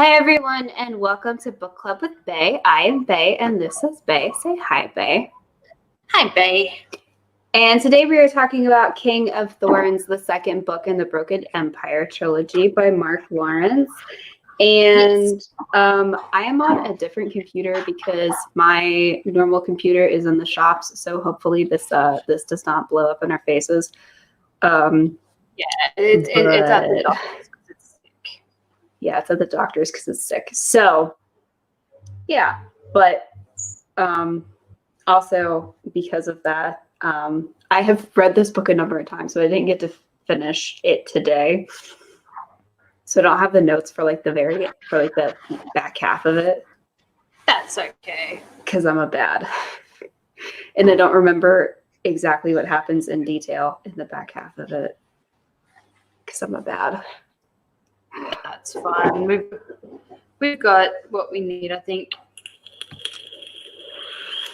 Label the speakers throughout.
Speaker 1: Hi, everyone, and welcome to Book Club with Bay. I am Bay, and this is Bay. Say hi, Bay.
Speaker 2: Hi, Bay.
Speaker 1: And today we are talking about King of Thorns, the second book in the Broken Empire trilogy by Mark Lawrence. And I am on a different computer because my normal computer is in the shops, so hopefully this does not blow up in our faces.
Speaker 2: It's at the doctor's because it's sick.
Speaker 1: Yeah, it's at the doctor's because it's sick. So, yeah, but also because of that, I have read this book a number of times, so I didn't get to finish it today. So I don't have the notes for the back half of it.
Speaker 2: That's okay.
Speaker 1: Because I'm a bad. And I don't remember exactly what happens in detail in the back half of it. Because I'm a bad.
Speaker 2: That's fine. We've got what we need, I think.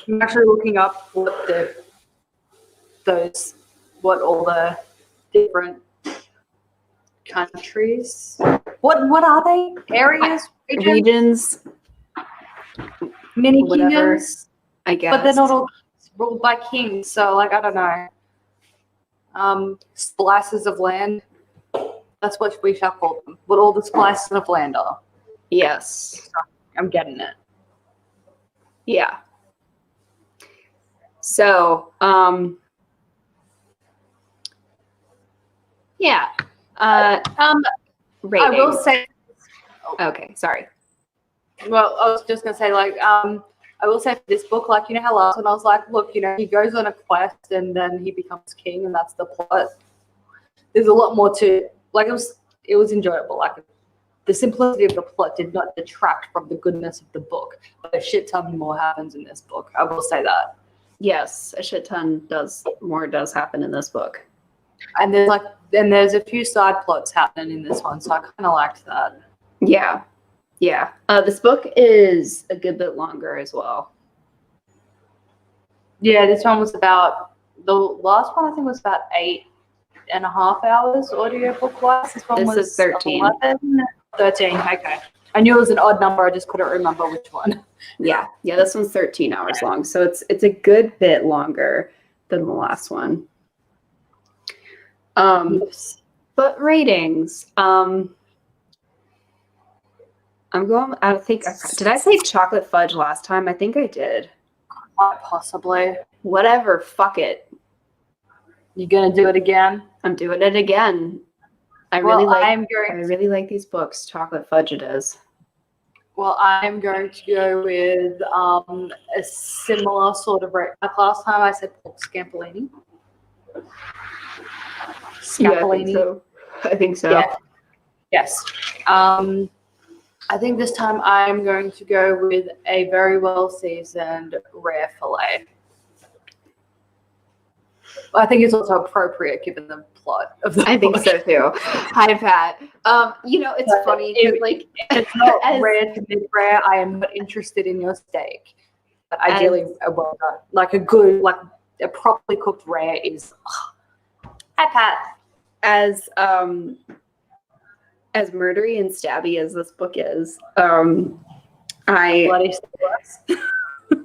Speaker 2: I'm actually looking up what all the different countries. What are they? Areas?
Speaker 1: Regions?
Speaker 2: Mini
Speaker 1: Whatever,
Speaker 2: kingdoms?
Speaker 1: I guess.
Speaker 2: But they're not all ruled by kings, so I don't know. Slices of land. That's what we shall call them. What all the slices of land are.
Speaker 1: Yes.
Speaker 2: I'm getting it.
Speaker 1: Yeah. So, yeah. Ratings.
Speaker 2: I will say.
Speaker 1: Okay, sorry.
Speaker 2: Well, I was just gonna say, I will say for this book, you know how last one I was like, look, he goes on a quest and then he becomes king, and that's the plot. There's a lot more to it. It was enjoyable. The simplicity of the plot did not detract from the goodness of the book. But a shit ton more happens in this book. I will say that.
Speaker 1: Yes, a shit ton does happen in this book.
Speaker 2: And there's a few side plots happening in this one, so I kind of liked that.
Speaker 1: Yeah. Yeah. This book is a good bit longer as well.
Speaker 2: Yeah, this one was about, the last one I think was about 8.5 hours audiobook wise. This one was
Speaker 1: 13.
Speaker 2: 13, okay. I knew it was an odd number, I just couldn't remember which one.
Speaker 1: Yeah, this one's 13 hours long, so it's a good bit longer than the last one.
Speaker 2: Yes.
Speaker 1: But ratings. I'm going. I think. Did I say chocolate fudge last time? I think I did.
Speaker 2: Quite possibly.
Speaker 1: Whatever. Fuck it.
Speaker 2: You gonna do it again?
Speaker 1: I'm doing it again. I really like these books. Chocolate fudge it is.
Speaker 2: Well, I'm going to go with a similar sort of rate. Like last time I said pork scampolini. Scampolini.
Speaker 1: Yeah, I think so.
Speaker 2: Yeah. Yes. I think this time I'm going to go with a very well seasoned rare fillet. I think it's also appropriate given the plot of the book.
Speaker 1: I think so too. Hi, Pat. It's funny because
Speaker 2: it's not rare to mid rare. I am not interested in your steak. But ideally, well done. A properly cooked rare is. Hi, Pat.
Speaker 1: As murdery and stabby as this book is,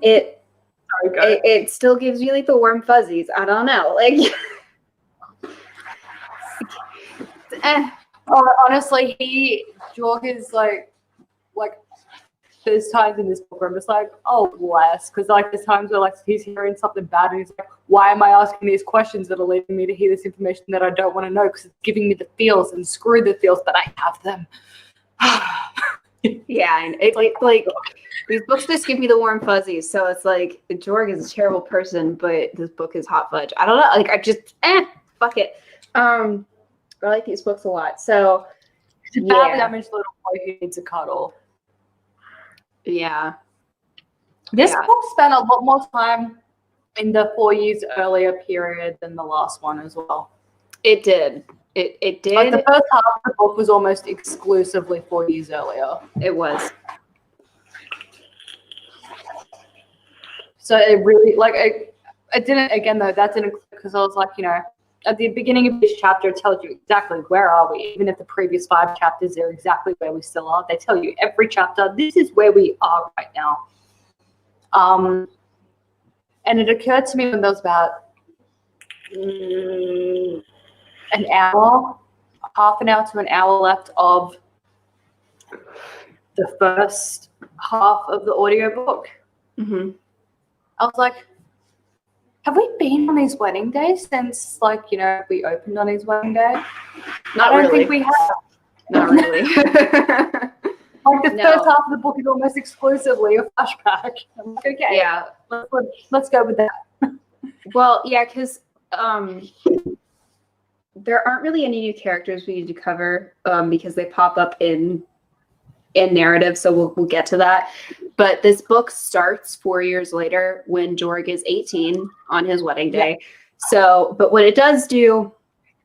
Speaker 1: it still gives you the warm fuzzies. I don't know,
Speaker 2: honestly, Jorg is like there's times in this book where I'm just like, oh bless, because there's times where he's hearing something bad and he's like, why am I asking these questions that are leading me to hear this information that I don't want to know because it's giving me the feels, and screw the feels, but I have them.
Speaker 1: Yeah, and it's these books just give me the warm fuzzies. So it's Jorg is a terrible person, but this book is hot fudge. I don't know. I just fuck it. I like these books a lot. So
Speaker 2: it's a badly damaged little boy who needs a cuddle.
Speaker 1: Yeah.
Speaker 2: This book spent a lot more time in the 4 years earlier period than the last one as well.
Speaker 1: It did. It did.
Speaker 2: The first half of the book was almost exclusively 4 years earlier.
Speaker 1: It was.
Speaker 2: So it really, I didn't, again though, that didn't, because I was at the beginning of this chapter, it tells you exactly where are we. Even if the previous 5 chapters, they're exactly where we still are. They tell you every chapter, this is where we are right now. And it occurred to me when there was about an hour, half an hour to an hour left of the first half of the audiobook.
Speaker 1: Mm-hmm.
Speaker 2: I was like, have we been on his wedding day since, like, you know, we opened on his wedding day?
Speaker 1: Not
Speaker 2: I don't
Speaker 1: really.
Speaker 2: think we have.
Speaker 1: Not really.
Speaker 2: Like the
Speaker 1: No.
Speaker 2: first half of the book is almost exclusively a flashback. I'm like, okay,
Speaker 1: Yeah.
Speaker 2: let's go with that.
Speaker 1: Well, yeah, because there aren't really any new characters we need to cover because they pop up in narrative, so we'll get to that. But this book starts 4 years later when Jorg is 18 on his wedding day. Yeah. So, but what it does do,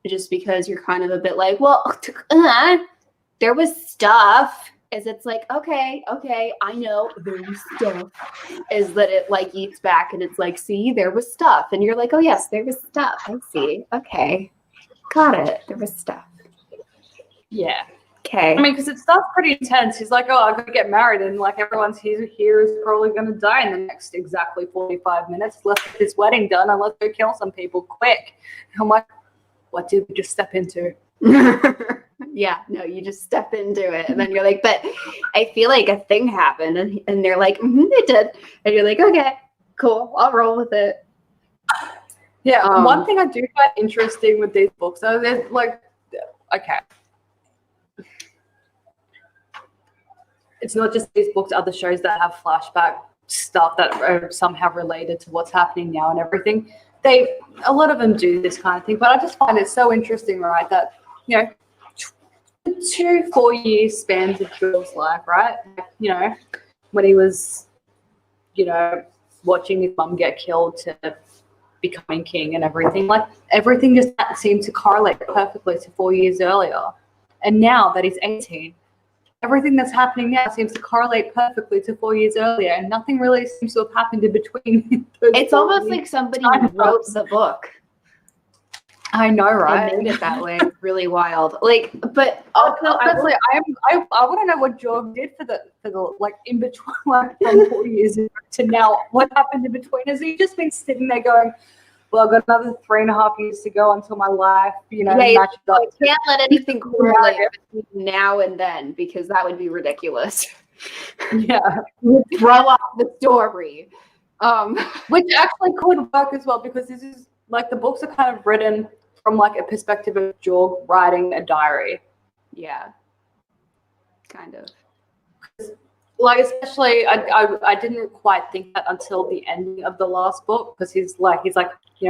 Speaker 1: just because you're kind of a bit like, well, there was stuff, is it's like, okay, I know there was stuff, is that it like eats back and it's like, see, there was stuff. And you're like, oh yes, there was stuff. I see. Okay. Got it. There was stuff.
Speaker 2: Yeah.
Speaker 1: Okay.
Speaker 2: I mean, because it starts pretty intense. He's like, oh, I'm going to get married, and like everyone's here is probably going to die in the next exactly 45 minutes. Let's get this wedding done and let's go kill some people quick. And I'm like, what did we just step into?
Speaker 1: Yeah, no, you just step into it. And then you're like, but I feel like a thing happened. And they're like, it did. And you're like, okay, cool. I'll roll with it.
Speaker 2: Yeah, one thing I do find interesting with these books, though, there's like, okay. It's not just these books, other shows that have flashback stuff that are somehow related to what's happening now and everything. A lot of them do this kind of thing, but I just find it so interesting, right, that, you know, 2-4 year spans of Jorg's life, right? You know, when he was, you know, watching his mum get killed to becoming king and everything, like everything just seemed to correlate perfectly to 4 years earlier. And now that he's 18, everything that's happening now seems to correlate perfectly to 4 years earlier, and nothing really seems to have happened in between.
Speaker 1: It's almost like somebody wrote the book.
Speaker 2: I know, right?
Speaker 1: And made it that way. Really wild. Like, but also,
Speaker 2: honestly, I want to know what Jorg did for the like in between, like from 4 years to now. What happened in between? Has he just been sitting there going, well, I've got another 3.5 years to go until my life, you know, matches up.
Speaker 1: I can't let anything correlate between now and then because that would be ridiculous.
Speaker 2: Yeah.
Speaker 1: Throw off the story.
Speaker 2: Which actually could work as well, because this is like the books are kind of written from like a perspective of Jorg writing a diary.
Speaker 1: Yeah. Kind of.
Speaker 2: Like, especially, I didn't quite think that until the ending of the last book, because he's like, you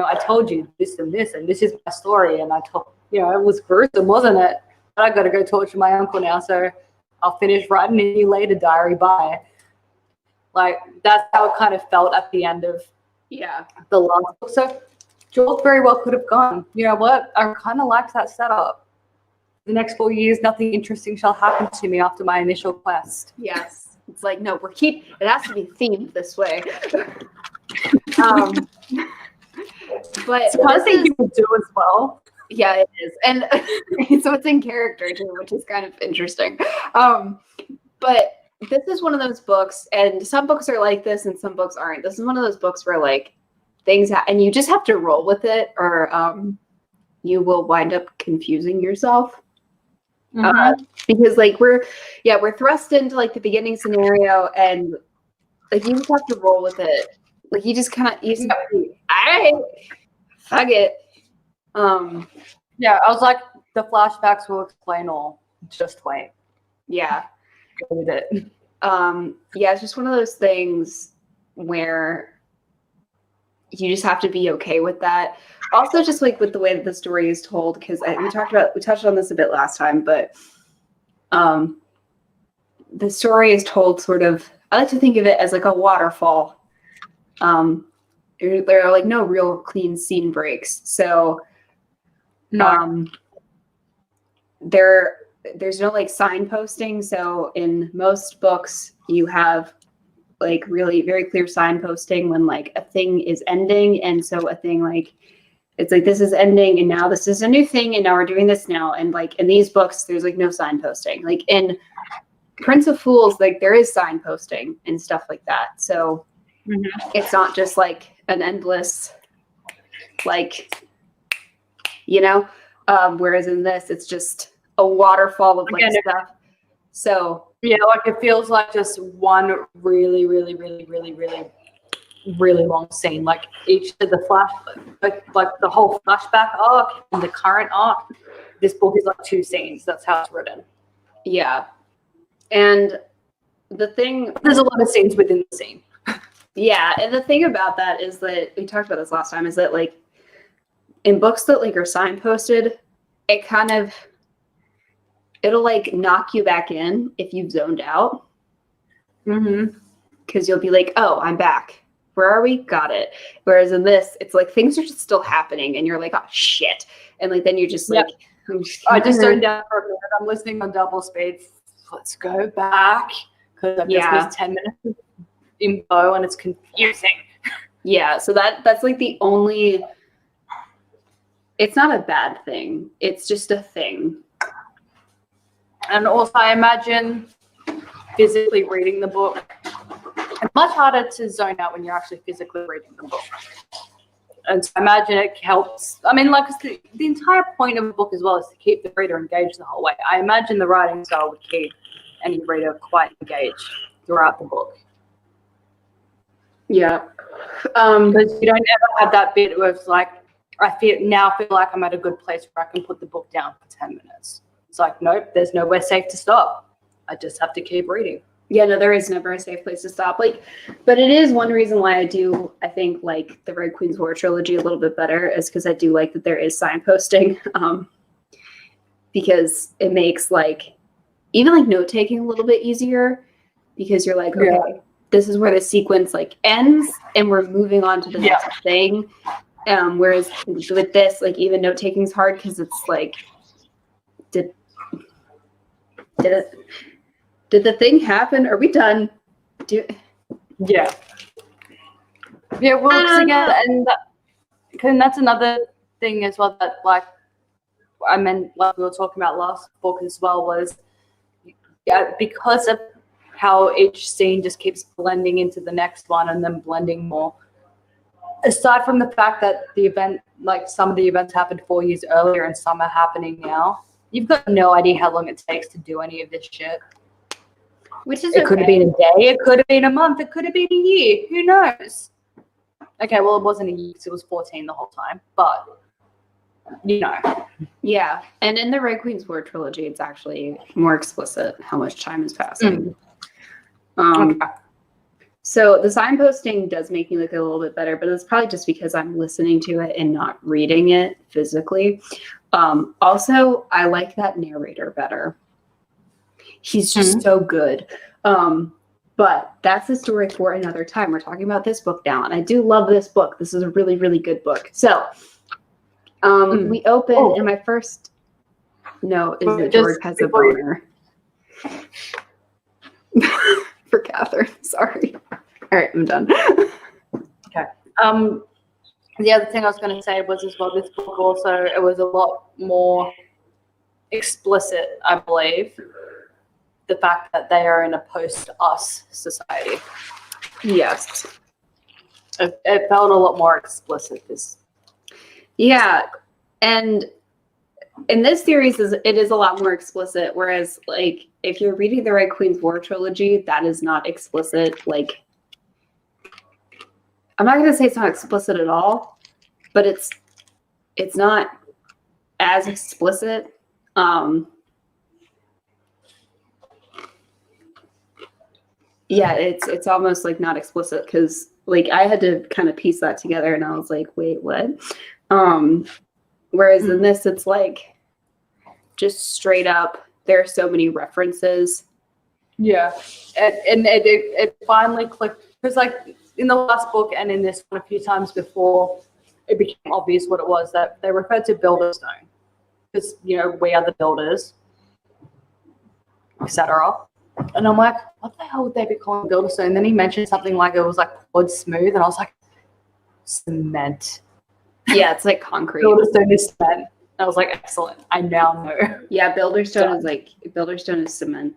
Speaker 2: know, I told you this and this, and this is my story, and I told, you know, it was gruesome, wasn't it? But I got to go torture my uncle now, so I'll finish writing a you later diary. Bye. Like, that's how it kind of felt at the end of the last book. So Jorg very well could have gone, you know what? I kind of liked that setup. The next 4 years, nothing interesting shall happen to me after my initial quest.
Speaker 1: Yes. It's like, no, it has to be themed this way. But
Speaker 2: it's kind of thing people do as well.
Speaker 1: Yeah, it is. And so it's in character too, which is kind of interesting. But this is one of those books, and some books are like this and some books aren't. This is one of those books where like things and you just have to roll with it, or you will wind up confusing yourself. Because like we're thrust into like the beginning scenario, and like you just have to roll with it. Like you just kind of fuck it.
Speaker 2: Yeah, I was like, the flashbacks will explain all. Just wait.
Speaker 1: Yeah.
Speaker 2: Go with it.
Speaker 1: Yeah, it's just one of those things where you just have to be okay with that. Also, just like with the way that the story is told, because we touched on this a bit last time, but the story is told sort of, I like to think of it as like a waterfall. There are like no real clean scene breaks. So there's no like signposting. So in most books you have like really very clear signposting when like a thing is ending, and so a thing like It's like this is ending and now this is a new thing and now we're doing this now. And like in these books, there's like no signposting. Like in Prince of Fools, like there is signposting and stuff like that. So it's not just like an endless, like, you know, whereas in this, it's just a waterfall of like stuff. So
Speaker 2: yeah, like it feels like just one really, really, really, really, really, really long scene. Like each of the like the whole flashback arc and the current arc. This book is like 2 scenes. That's how it's written.
Speaker 1: Yeah, and
Speaker 2: there's a lot of scenes within the scene.
Speaker 1: Yeah, and the thing about that is that we talked about this last time. Is that like in books that like are signposted, it'll like knock you back in if you've zoned out. Because you'll be like, oh, I'm back. Where are we? Got it. Whereas in this, it's like things are just still happening and you're like, oh shit. And like then you're just like,
Speaker 2: I just zoned out for a minute. I'm listening on double speed. Let's go back. Because I've just missed 10 minutes of info and it's confusing.
Speaker 1: Yeah, so that's like the only, it's not a bad thing. It's just a thing.
Speaker 2: And also I imagine physically reading the book, it's much harder to zone out when you're actually physically reading the book. And so I imagine it helps. I mean, like the entire point of a book as well is to keep the reader engaged the whole way. I imagine the writing style would keep any reader quite engaged throughout the book.
Speaker 1: Yeah.
Speaker 2: Because you don't ever have that bit where it's like, I feel like I'm at a good place where I can put the book down for 10 minutes. It's like, nope, there's nowhere safe to stop. I just have to keep reading.
Speaker 1: Yeah, no, there is never a safe place to stop. Like, but it is one reason why I think like the Red Queen's War trilogy a little bit better is because I do like that there is signposting. Because it makes like even like note taking a little bit easier because you're like, okay, this is where the sequence like ends and we're moving on to the next thing. Whereas with this, like even note taking is hard because it's like, did the thing happen? Are we done?
Speaker 2: Yeah, well, again, and that's another thing as well that like I meant, like we were talking about last book as well, was because of how each scene just keeps blending into the next one and then blending more. Aside from the fact that the event, like some of the events happened 4 years earlier and some are happening now, you've got no idea how long it takes to do any of this shit.
Speaker 1: Which is
Speaker 2: it could have been a day, it could have been a month, it could have been a year. Who knows? Okay, well, it wasn't a year because it was 14 the whole time, but you know.
Speaker 1: Yeah, and in the Red Queen's War trilogy, it's actually more explicit how much time is passing. So the signposting does make me look a little bit better, but it's probably just because I'm listening to it and not reading it physically. Also, I like that narrator better. He's just so good. But that's a story for another time. We're talking about this book now, and I do love this book. This is a really, really good book. So we open, and my first note is that George has a boner. For Catherine, sorry. All right, I'm done.
Speaker 2: Okay. The other thing I was going to say was as well, this book also, it was a lot more explicit, I believe, the fact that they are in a post-us society.
Speaker 1: Yes.
Speaker 2: It felt a lot more explicit.
Speaker 1: Yeah, and in this series, it is a lot more explicit, whereas, like, if you're reading the Red Queen's War trilogy, that is not explicit. Like, I'm not going to say it's not explicit at all, but it's not as explicit. Yeah, it's almost like not explicit because like I had to kind of piece that together and I was like, wait, what? Whereas in this, it's like just straight up, there are so many references.
Speaker 2: Yeah, and it finally clicked because like in the last book and in this one a few times before, it became obvious what it was that they referred to Builderstone because, you know, we are the builders, etc. And I'm like, what the hell would they be calling Builderstone? And then he mentioned something like it was like poured smooth, and I was like, cement.
Speaker 1: Yeah, it's like concrete.
Speaker 2: Builderstone is cement. I was like, excellent. I now know.
Speaker 1: Yeah, Builderstone is cement.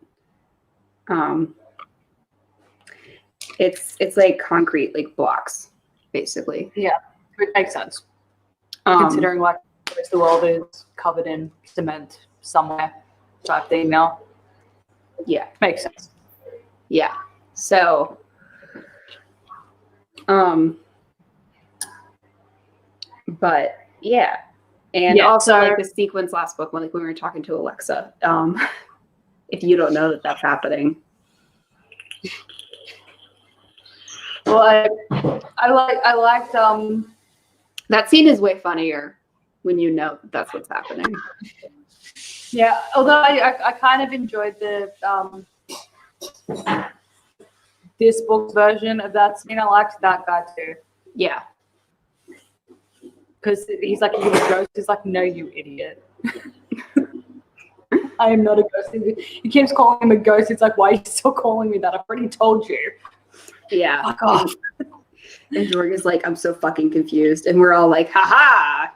Speaker 1: It's like concrete, like blocks, basically.
Speaker 2: Yeah, it makes sense. Considering like the world is covered in cement somewhere type thing now.
Speaker 1: Yeah.
Speaker 2: Makes sense.
Speaker 1: Yeah. So but yeah. And
Speaker 2: Yeah,
Speaker 1: also
Speaker 2: so-
Speaker 1: like the sequence last book when we were talking to Alexa. If you don't know that that's happening.
Speaker 2: Well, I liked
Speaker 1: that scene is way funnier when you know that that's what's happening.
Speaker 2: Yeah, although I kind of enjoyed the this book's version of that scene. I liked that guy too.
Speaker 1: Yeah.
Speaker 2: Because he's like, "You're a ghost." He's like, "No, you idiot." I am not a ghost. He keeps calling him a ghost. It's like, why are you still calling me that? I've already told you.
Speaker 1: Yeah.
Speaker 2: Fuck off.
Speaker 1: And Jorg is like, I'm so fucking confused. And we're all like, haha.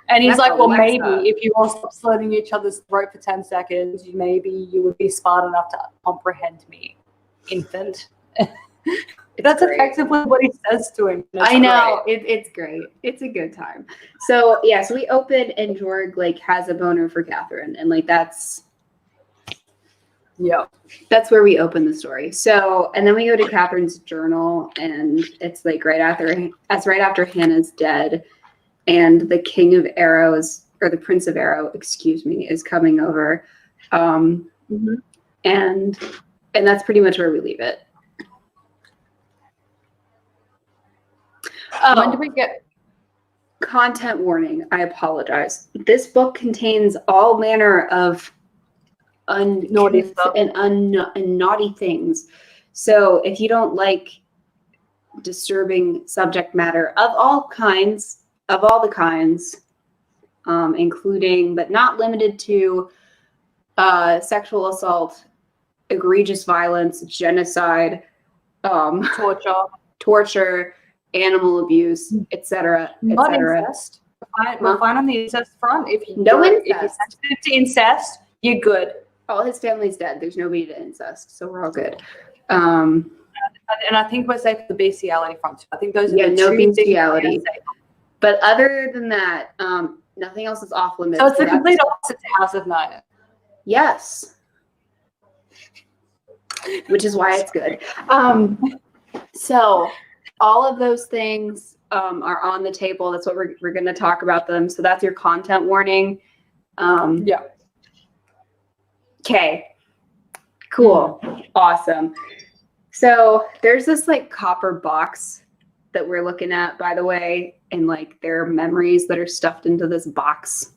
Speaker 2: And he's
Speaker 1: That's
Speaker 2: like, well,
Speaker 1: Alexa.
Speaker 2: maybe if you all stop slitting each other's throat for 10 seconds, maybe you would be smart enough to comprehend me, infant. That's
Speaker 1: great.
Speaker 2: effectively what he says to him.
Speaker 1: I know. It's great. It's a good time. So yeah, so we open and Jorg like has a boner for Catherine. And like that's where we open the story. So and then we go to Catherine's journal and it's like right after Hannah's dead and the King of Arrows or the Prince of Arrow, excuse me, is coming over. And that's pretty much where we leave it.
Speaker 2: When did we get
Speaker 1: content warning? I apologize. This book contains all manner of naughty stuff and naughty things. So if you don't like disturbing subject matter of all the kinds, including but not limited to sexual assault, egregious violence, genocide, torture, animal abuse, etc.
Speaker 2: Not incest. We're fine on the incest front. If you're sensitive to incest, you're good.
Speaker 1: All his family's dead. There's nobody to incest, so we're all good.
Speaker 2: And I think we're safe for the bestiality front. I think those are the
Speaker 1: no
Speaker 2: two
Speaker 1: bestiality.
Speaker 2: things.
Speaker 1: But other than that, nothing else is off limits.
Speaker 2: So it's the complete opposite to House of Nine.
Speaker 1: Yes. Which is why it's good. So all of those things are on the table. That's what we're going to talk about them. So that's your content warning. Okay. Cool. Awesome. So there's this like copper box that we're looking at, by the way, and like there are memories that are stuffed into this box.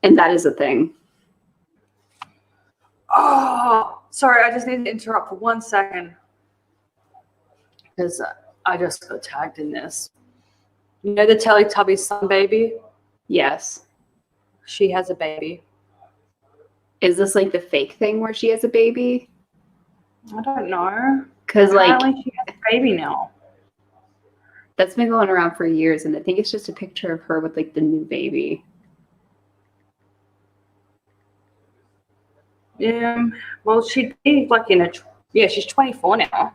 Speaker 1: And that is a thing.
Speaker 2: Oh, sorry. I just need to interrupt for 1 second. Because I just got tagged in this. You know the Teletubbies sun baby?
Speaker 1: Yes.
Speaker 2: She has a baby.
Speaker 1: Is this like the fake thing where she has a baby?
Speaker 2: I don't know.
Speaker 1: Because like
Speaker 2: she has a baby now.
Speaker 1: That's been going around for years, and I think it's just a picture of her with like the new baby.
Speaker 2: Yeah. Well, she'd be like she's 24 now.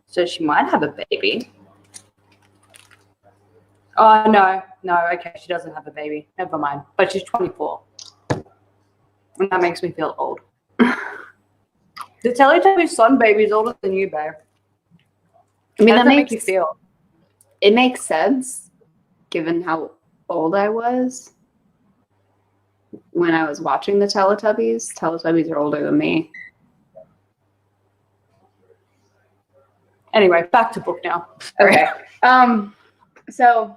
Speaker 2: So she might have a baby. Oh, no. Okay, she doesn't have a baby. Never mind. But she's 24. And that makes me feel old. The Teletubbies son baby is older than you, babe.
Speaker 1: I mean,
Speaker 2: How does that make you feel?
Speaker 1: It makes sense, given how old I was when I was watching the Teletubbies. Teletubbies are older than me.
Speaker 2: Anyway, back to book now.
Speaker 1: Okay. So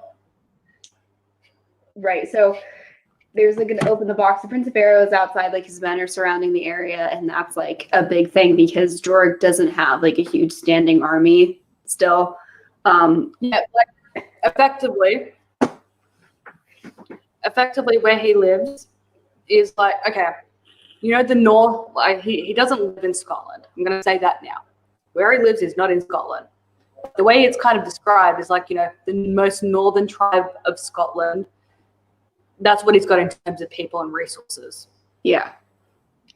Speaker 1: there's like an open the box. The Prince of Arrows outside, like his men are surrounding the area, and that's like a big thing because Jorg doesn't have like a huge standing army still.
Speaker 2: Like effectively where he lives is like, okay, you know, the north, like he doesn't live in Scotland. I'm gonna say that now. Where he lives is not in Scotland. the way it's kind of described is like, the most northern tribe of Scotland. That's what he's got in terms of people and resources.
Speaker 1: Yeah.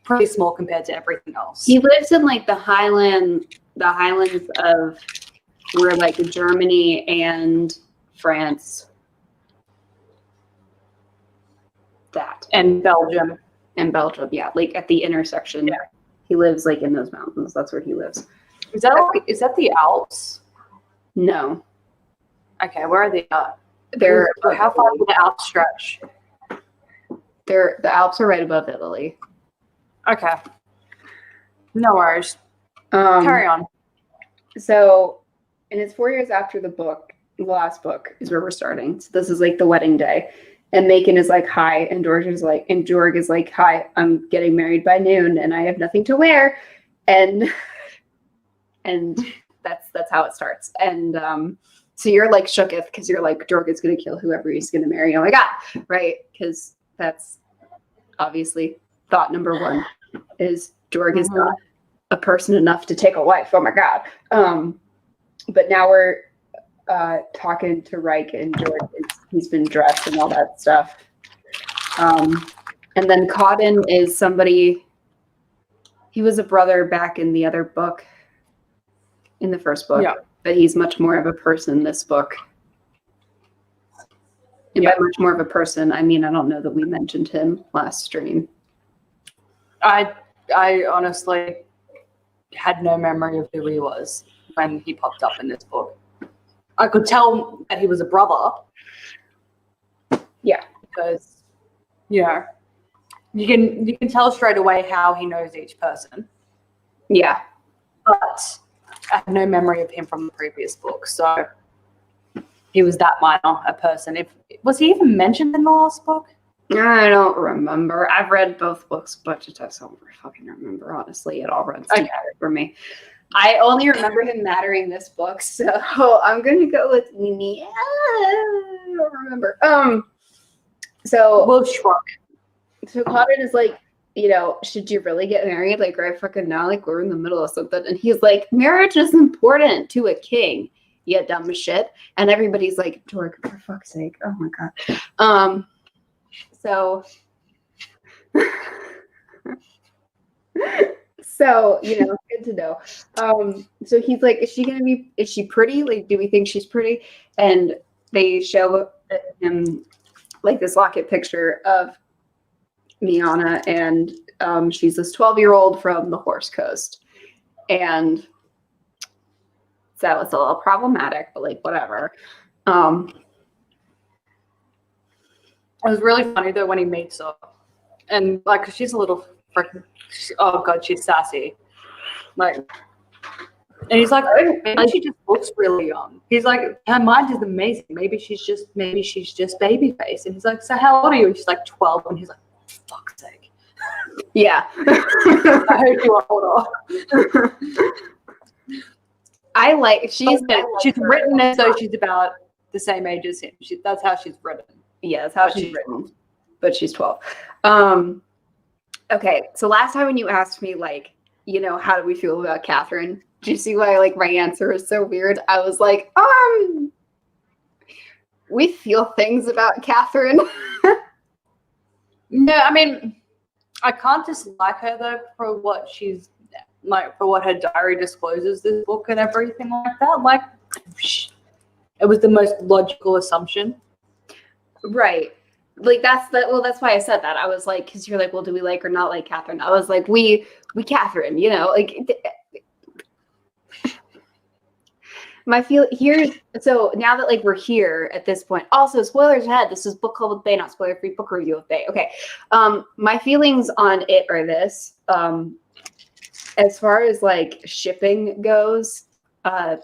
Speaker 2: Pretty small compared to everything else.
Speaker 1: He lives in like the highlands of where like Germany and France.
Speaker 2: And Belgium.
Speaker 1: And Belgium, yeah. Like at the intersection. Yeah. He lives like in those mountains. That's where he lives.
Speaker 2: Is that the Alps?
Speaker 1: No.
Speaker 2: Okay, where are they at?
Speaker 1: They're
Speaker 2: how far do the Alps stretch?
Speaker 1: The Alps are right above Italy.
Speaker 2: Okay. No worries. Carry on.
Speaker 1: So, and it's 4 years after the last book is where we're starting. So this is like the wedding day. And Macon is like, hi. And Jorg is like, hi, I'm getting married by noon and I have nothing to wear. And that's how it starts. And so you're like shooketh because you're like, Jorg is going to kill whoever he's going to marry. Oh my God. Right. Because that's obviously thought number one is Jorg is not a person enough to take a wife. Oh my God. But now we're talking to Reich and Jorg. He's been dressed and all that stuff. And then Cawdin is somebody, he was a brother back in the other book, in the first book, but he's much more of a person in this book. And by much more of a person, I mean, I don't know that we mentioned him last stream.
Speaker 2: I honestly had no memory of who he was when he popped up in this book. I could tell that he was a brother. Yeah. Because, you can tell straight away how he knows each person.
Speaker 1: Yeah.
Speaker 2: But I have no memory of him from the previous book. So he was that minor a person. Was he even mentioned in the last book?
Speaker 1: I don't remember. I've read both books a bunch of times. I don't fucking remember, honestly. It all runs together for me. I only remember him mattering this book, so I'm going to go with yeah, I don't remember. So
Speaker 2: we'll shrug.
Speaker 1: So Cawdin is like, should you really get married? Like right fucking now, like we're in the middle of something. And he's like, marriage is important to a king. You dumb as shit. And everybody's like, Jorg, for fuck's sake. Oh my God. So good to know. So he's like, is she pretty? Like, do we think she's pretty? And they show him like this locket picture of Miana, and she's this 12-year-old from the Horse Coast. And so it's a little problematic, but like, whatever.
Speaker 2: It was really funny though when he meets her, and like she's a little freaking. Oh God, she's sassy. Like, and he's like, maybe she just looks really young. He's like, her mind is amazing. Maybe she's just baby face. And he's like, so how old are you? And she's like 12. And he's like, fuck's sake.
Speaker 1: Yeah.
Speaker 2: I hope you are older. She's written as though she's about the same age as him. That's how she's written.
Speaker 1: Yeah, that's how she's written. But she's 12. Okay, so last time when you asked me, like, how do we feel about Catherine? Do you see why, like, my answer is so weird? I was like, we feel things about Catherine.
Speaker 2: No, I mean, I can't dislike her, though, for what she's, like, for what her diary discloses this book and everything like that. Like, it was the most logical assumption.
Speaker 1: Right. Like that's why I said that. I was like, because you're like, well, do we like or not like Catherine? I was like, we Catherine, like my feel here. So now that like we're here at this point, also spoilers ahead. This is Book Club with Bay, not spoiler free book review with Bay. Okay. My feelings on it are this. As far as like shipping goes,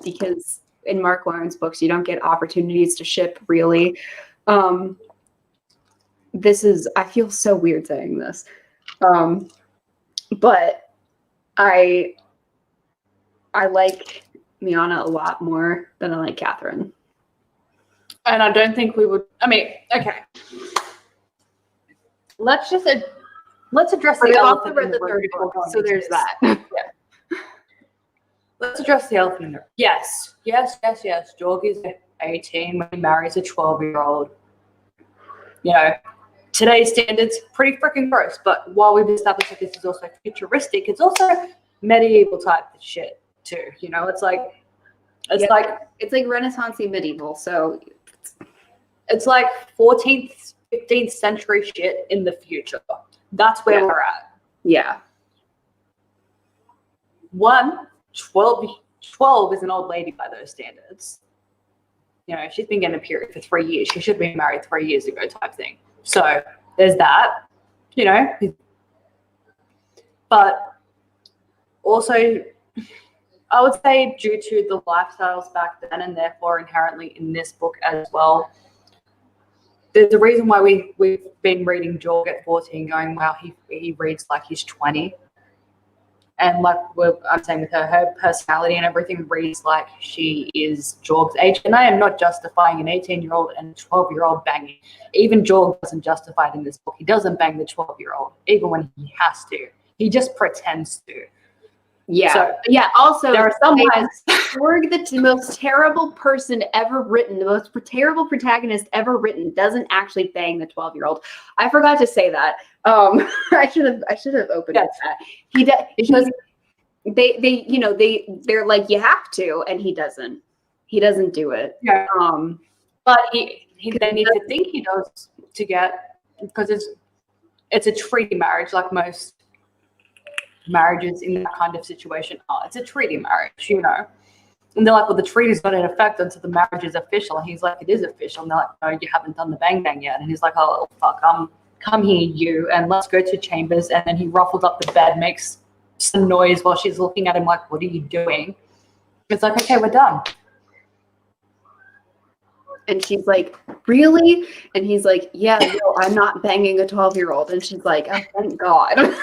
Speaker 1: because in Mark Lawrence books, you don't get opportunities to ship really. I feel so weird saying this. But I like Miana a lot more than I like Catherine.
Speaker 2: And I don't think we would, okay. Let's address the elephant in the room.
Speaker 1: So there's that. Yeah.
Speaker 2: let's address the elephant in the room. Yes. Jorg is 18 when he marries a 12-year-old. You know, today's standards, pretty freaking gross. But while we've established that this is also futuristic, it's also medieval type of shit too. You know, it's like
Speaker 1: Renaissance-y medieval. So
Speaker 2: it's like 14th, 15th century shit in the future. That's where we're at.
Speaker 1: Yeah.
Speaker 2: 12 is an old lady by those standards. You know, she's been getting a period for 3 years. She should have been married 3 years ago type thing. So there's that, you know. But also, I would say due to the lifestyles back then and therefore inherently in this book as well, there's a reason why we've been reading Jorg at 14 going, wow, he reads like he's 20. And like I'm saying with her personality and everything reads like she is Jorg's age. And I am not justifying an 18-year-old and a 12-year-old banging. Even Jorg doesn't justify it in this book. He doesn't bang the 12-year-old, even when he has to. He just pretends to.
Speaker 1: Yeah.
Speaker 2: So,
Speaker 1: yeah. Also,
Speaker 2: there are some ways
Speaker 1: Jorg, the most terrible person ever written, the most terrible protagonist ever written, doesn't actually bang the 12-year-old. I forgot to say that. I should have opened it. That he does because they're like you have to, and he doesn't. He doesn't do it.
Speaker 2: Yeah. But they need to think he does to get, because it's a treaty marriage like most marriages in that kind of situation are. It's a treaty marriage, you know. And they're like, well, the treaty's not in effect until the marriage is official. And he's like, it is official. And they're like, no, you haven't done the bang bang yet. And he's like, oh, fuck, come here, you, and let's go to chambers. And then he ruffles up the bed, makes some noise while she's looking at him like, what are you doing? It's like, okay, we're done.
Speaker 1: And she's like, really? And he's like, yeah, no, I'm not banging a 12-year-old. And she's like, oh, thank God.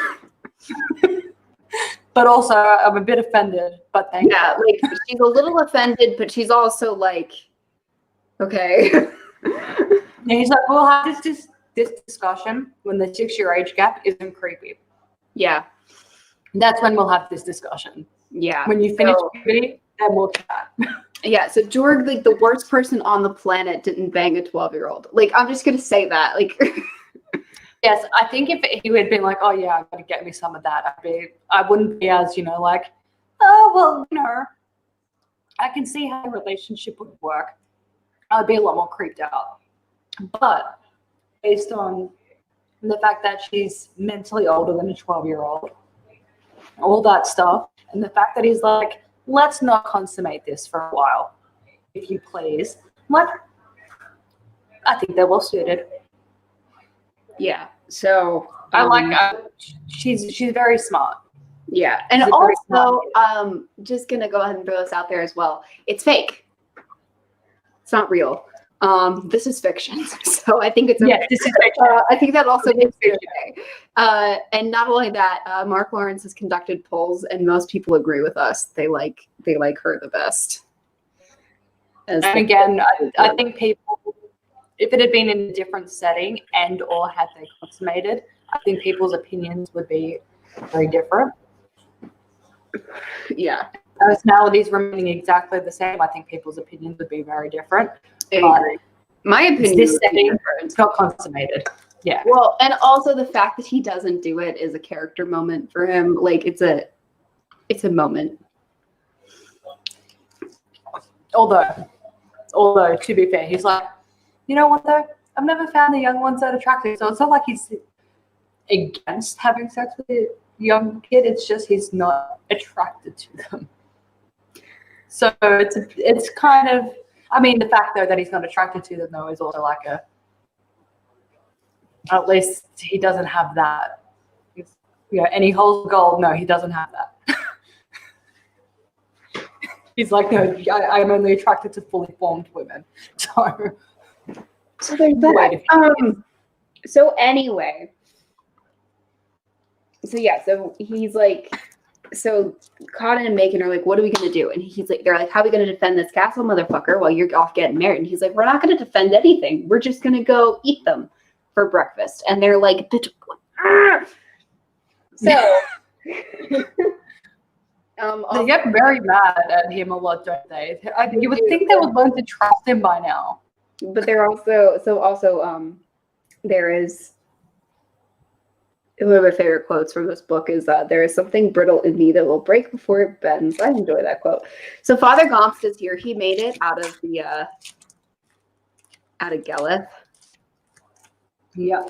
Speaker 2: But also, I'm a bit offended, but thank you.
Speaker 1: Yeah, like, she's a little offended, but she's also like, okay.
Speaker 2: And he's like, we'll have this discussion when the 6-year age gap isn't creepy.
Speaker 1: Yeah.
Speaker 2: That's when we'll have this discussion.
Speaker 1: Yeah.
Speaker 2: When you finish puberty, then we'll chat.
Speaker 1: Yeah, so Jorg, like, the worst person on the planet didn't bang a 12-year-old. Like, I'm just going to say that. Like,
Speaker 2: yes, I think if he had been like, oh, yeah, I've got to get me some of that, I wouldn't be as, you know, like, oh, well, you know, I can see how a relationship would work. I'd be a lot more creeped out. But based on the fact that she's mentally older than a 12-year-old, all that stuff, and the fact that he's like, let's not consummate this for a while, if you please. Like, I think they're well suited.
Speaker 1: yeah. So
Speaker 2: I like she's very smart.
Speaker 1: Yeah. And also, just gonna go ahead and throw this out there as well. It's fake. It's not real. This is fiction. So I think it's okay.
Speaker 2: Yes, this is fiction.
Speaker 1: I think that also makes it okay. And not only that, Mark Lawrence has conducted polls, and most people agree with us. They like her the best.
Speaker 2: And again, I think people, if it had been in a different setting and or had they consummated, I think people's opinions would be very different.
Speaker 1: Yeah.
Speaker 2: Personalities remaining exactly the same, I think people's opinions would be very different.
Speaker 1: My opinion
Speaker 2: this setting, it's not consummated. Yeah.
Speaker 1: Well, and also the fact that he doesn't do it is a character moment for him. Like, it's a moment.
Speaker 2: Although to be fair, he's like, you know what though? I've never found the young ones that attractive. So it's not like he's against having sex with a young kid. It's just he's not attracted to them. So it's kind of, I mean, the fact though that he's not attracted to them though is also like at least he doesn't have that. And he holds gold. No, he doesn't have that. He's like, no, I'm only attracted to fully formed women. So
Speaker 1: there's that. So anyway. So yeah, so he's like, so Cotton and Macon are like, what are we gonna do? And he's like, they're like, how are we gonna defend this castle, motherfucker, while you're off getting married? And he's like, we're not gonna defend anything. We're just gonna go eat them for breakfast. And they're like, bitch. So
Speaker 2: They
Speaker 1: Also,
Speaker 2: get very mad at him a lot, don't they? You would
Speaker 1: do.
Speaker 2: think they would learn to trust him by now.
Speaker 1: but they're also there is one of my favorite quotes from this book is there is something brittle in me that will break before it bends. I enjoy that quote. So Father Gomst is here. He made it out of the out of Geleth.
Speaker 2: Yeah.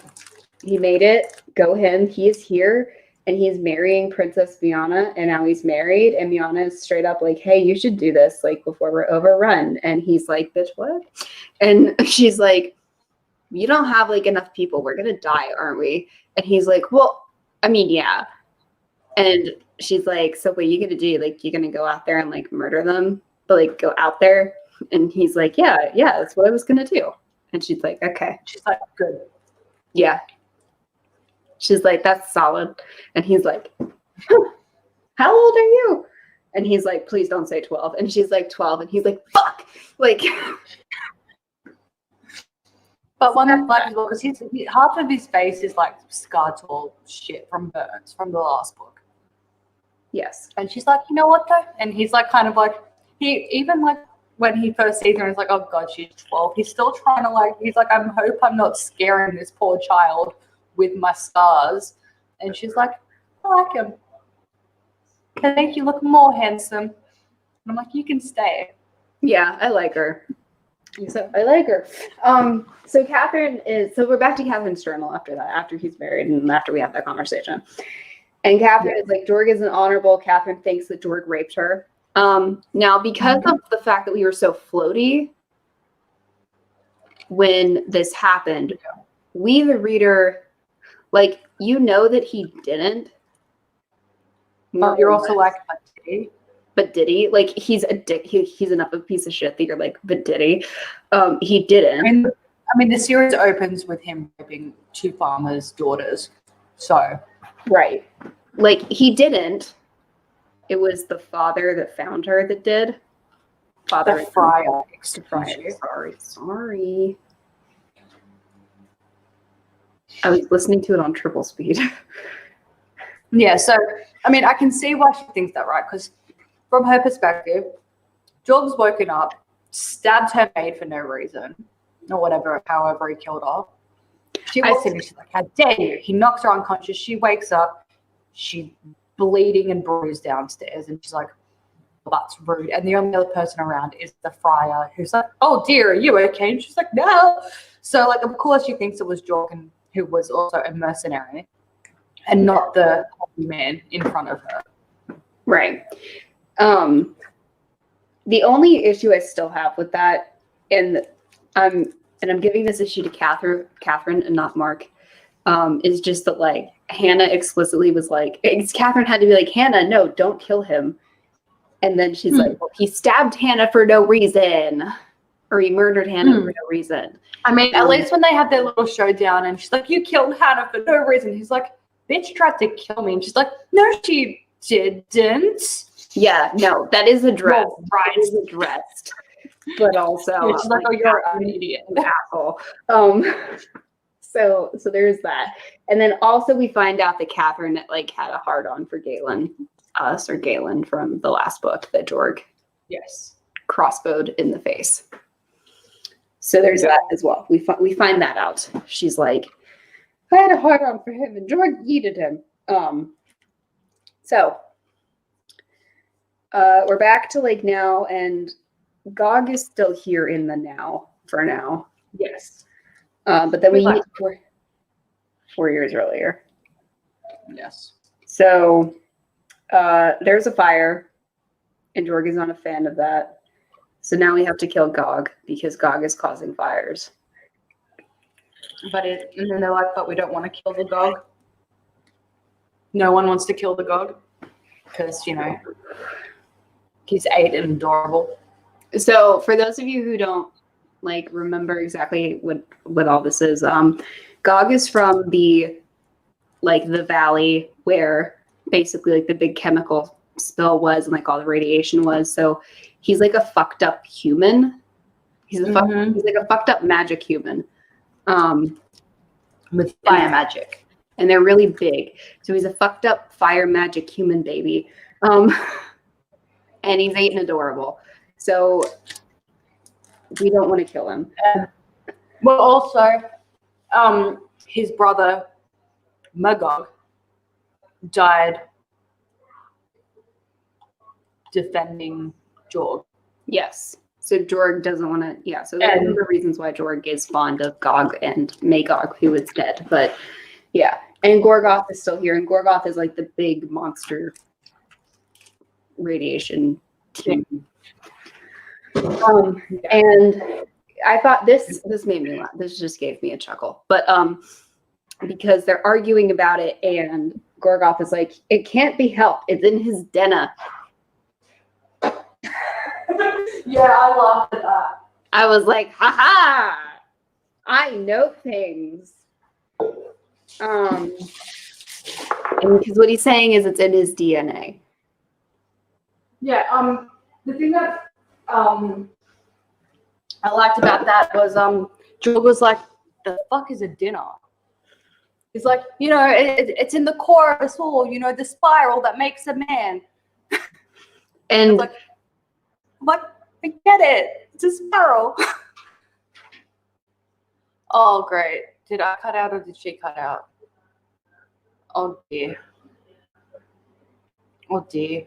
Speaker 1: He made it. Go him. He is here. And he's marrying Princess Miana, and now he's married, and Miana is straight up like, hey, you should do this, like, before we're overrun. And he's like, bitch, what? And she's like, you don't have, like, enough people. We're gonna die, aren't we? And he's like, well, I mean, yeah. And she's like, so what are you gonna do? Like, you gonna go out there and, like, murder them? But, like, go out there? And he's like, yeah, that's what I was gonna do. And she's like, okay.
Speaker 2: She's like, good.
Speaker 1: Yeah. She's like, that's solid. And he's like, how old are you? And he's like, please don't say 12. And she's like, 12. And he's like, fuck. Like,
Speaker 2: but one of like, because half of his face is like scar tall shit from burns from the last book.
Speaker 1: yes.
Speaker 2: And she's like, you know what though? And he's like, kind of like, he even like when he first sees her, he's like, oh God, she's 12. He's still trying to like, he's like, I hope I'm not scaring this poor child with my scars. And she's like, I like him. I think you look more handsome. And I'm like, you can stay.
Speaker 1: Yeah, I like her. So I like her. So Catherine is, so we're back to Catherine's journal after that, after he's married and after we have that conversation. And Catherine is like, Jorg isn't honorable. Catherine thinks that Jorg raped her. Now, because of the fact that we were so floaty when this happened, we, the reader, like, you know that he didn't.
Speaker 2: But you're also like,
Speaker 1: but did he? Like, he's a dick. He's enough of a piece of shit that you're like, but did he? He didn't.
Speaker 2: I mean, the series opens with him raping two farmers' daughters. So. Right.
Speaker 1: Like, he didn't. It was the father that found her that did. Father.
Speaker 2: The friar.
Speaker 1: Sorry. I was listening to it on triple speed.
Speaker 2: Yeah, so, I mean, I can see why she thinks that, right? Because from her perspective, Jorg's woken up, stabbed her maid for no reason, or whatever, however he killed her. She walks in and she's like, how dare you? He knocks her unconscious. She wakes up. She's bleeding and bruised downstairs. And she's like, well, that's rude. And the only other person around is the friar, who's like, oh, dear, are you okay? And she's like, no. So, like, of course she thinks it was Jorg, who was also a mercenary, and not the man in front of her.
Speaker 1: Right. The only issue I still have with that, and I'm giving this issue to Catherine and not Mark, is just that, like, Hannah explicitly was like, Catherine had to be like, Hannah, no, don't kill him. And then she's like, well, he stabbed Hannah for no reason, or he murdered Hannah for no reason.
Speaker 2: I mean, at least when they had their little showdown and she's like, you killed Hannah for no reason. He's like, bitch tried to kill me. And she's like, no, she didn't.
Speaker 1: Yeah, no, that is addressed. Well, right, is addressed. But also,
Speaker 2: yeah, she's like, oh, you're an idiot,
Speaker 1: asshole. So there's that. And then also we find out that Catherine, like, had a hard on for Galen from the last book that Jorg, crossbowed in the face. So there's that as well. We find that out. She's like, I had a hard on for him, and Jorg yeeted him. So we're back to, like, now, and Gog is still here in the now for now.
Speaker 2: Yes.
Speaker 1: But then we meet 4 years earlier.
Speaker 2: Yes.
Speaker 1: So there's a fire, and Jorg is not a fan of that. So now we have to kill Gog because Gog is causing fires.
Speaker 2: And then they're like, but we don't want to kill the Gog. No one wants to kill the Gog because, you know, he's 8 and adorable.
Speaker 1: So for those of you who don't, like, remember exactly what all this is, Gog is from the valley where basically, like, the big chemical spill was and, like, all the radiation was. So he's like a fucked up human. He's like a fucked up magic human. With fire magic. And they're really big. So he's a fucked up fire magic human baby. and he's 8 and adorable. So we don't want to kill him.
Speaker 2: Well, also, his brother Magog died defending Jorg.
Speaker 1: Yes. So Jorg doesn't want to. Yeah. So that's one of the reasons why Jorg is fond of Gog and Magog, who is dead. But yeah, and Gorgoth is still here, and Gorgoth is like the big monster radiation team. And I thought this made me laugh. This just gave me a chuckle. But because they're arguing about it, and Gorgoth is like, "It can't be helped. It's in his denna."
Speaker 2: Yeah, I laughed at that.
Speaker 1: I was like, "Ha ha! I know things." And because what he's saying is it's in his DNA.
Speaker 2: Yeah. The thing that I liked about that was Jorg was like, "The fuck is a dinner?" He's like, it's in the core of us all. The spiral that makes a man.
Speaker 1: And
Speaker 2: like, what? I get it. It's a spiral. Oh, great. Did I cut out or did she cut out? Oh, dear. Oh, dear.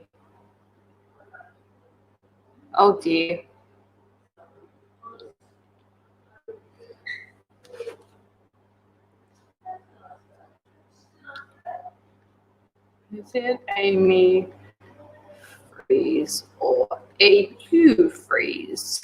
Speaker 2: Oh, dear. Is it Amy freeze or a you freeze?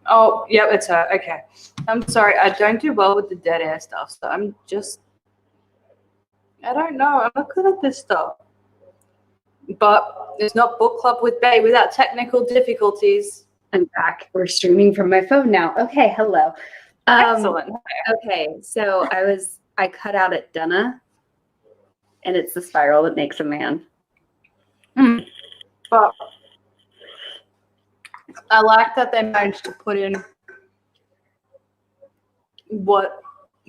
Speaker 2: Oh, yeah, it's her. Okay. I'm sorry. I don't do well with the dead air stuff, so I don't know. I'm not good at this stuff. But it's not book club with Bay without technical difficulties.
Speaker 1: I'm back. We're streaming from my phone now. Okay, hello.
Speaker 2: Excellent.
Speaker 1: Okay, so I cut out at Dunna, and it's the spiral that makes a man.
Speaker 2: But I like that they managed to put in what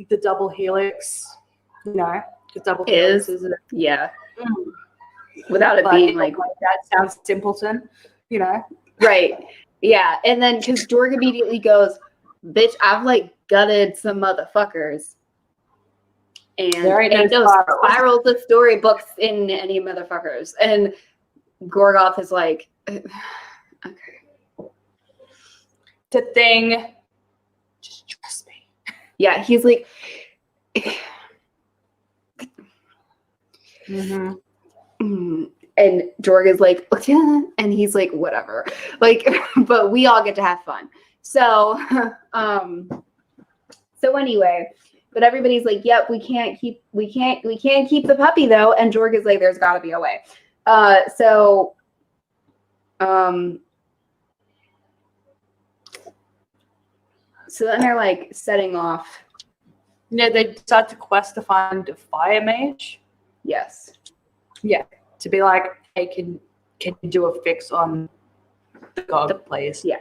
Speaker 2: the double helix, the double helix is.
Speaker 1: Yeah. Without it being like
Speaker 2: that sounds simpleton,
Speaker 1: Right. Yeah. And then because Jorg immediately goes, "Bitch, I've like gutted some motherfuckers." And
Speaker 2: there ain't no
Speaker 1: spirals of storybooks in any motherfuckers. And Gorgoth is like, okay.
Speaker 2: The thing, just trust me.
Speaker 1: Yeah, he's like,
Speaker 2: mm-hmm.
Speaker 1: And Jorg is like, and he's like, whatever. Like, but we all get to have fun. So, anyway, but everybody's like, yep, we can't keep the puppy though. And Jorg is like, there's gotta be a way. So then they're like setting off.
Speaker 2: Yeah, they decide to quest to find a fire mage.
Speaker 1: Yes.
Speaker 2: Yeah. To be like, hey, can you do a fix on the Gog place?
Speaker 1: Yeah.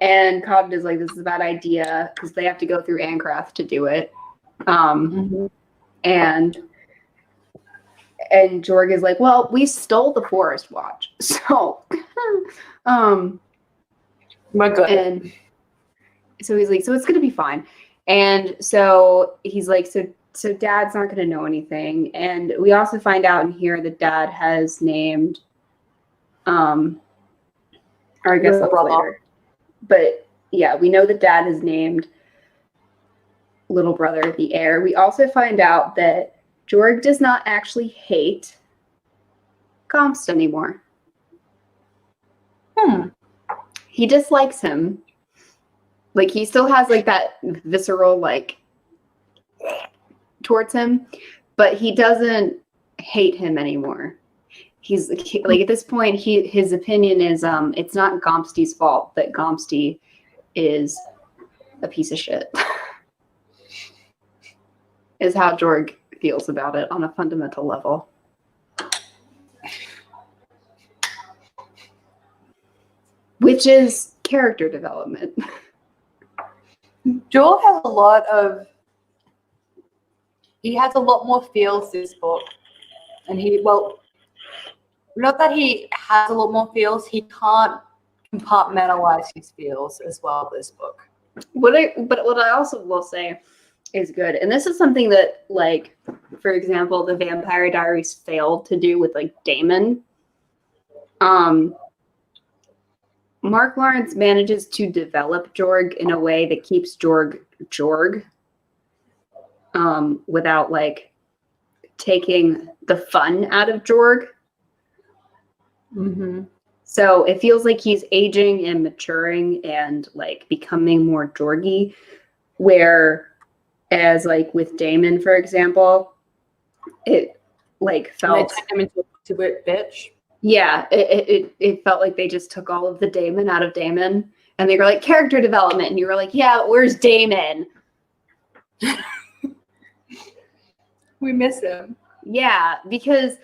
Speaker 1: And Cobb is like, this is a bad idea because they have to go through Ancraft to do it. And Jorg is like, well, we stole the Forest Watch. So
Speaker 2: My God.
Speaker 1: And so he's like, so it's gonna be fine. And so he's like, so Dad's not gonna know anything. And we also find out in here that Dad has named or I guess that's later. But yeah, we know that Dad has named little brother the heir. We also find out that Jorg does not actually hate Gomst anymore. He dislikes him. Like, he still has like that visceral like towards him, but he doesn't hate him anymore. He's like, at this point, his opinion is it's not Gomsty's fault that Gomsty is a piece of shit. Is how Jorg feels about it on a fundamental level. Which is character development.
Speaker 2: Joel has a lot of. He has a lot more feels this book, and not that he has a lot more feels. He can't compartmentalize his feels as well this book.
Speaker 1: What I also will say is good, and this is something that, like, for example, the Vampire Diaries failed to do with, like, Damon. Mark Lawrence manages to develop Jorg in a way that keeps Jorg, without, like, taking the fun out of Jorg.
Speaker 2: Mm-hmm.
Speaker 1: So it feels like he's aging and maturing and, like, becoming more Jorgy, whereas, like, with Damon, for example, it, like, felt...
Speaker 2: And they took him into a two-bit bitch.
Speaker 1: Yeah, it felt like they just took all of the Damon out of Damon, and they were like, character development, and you were like, yeah, where's Damon?
Speaker 2: We miss him.
Speaker 1: Yeah, because,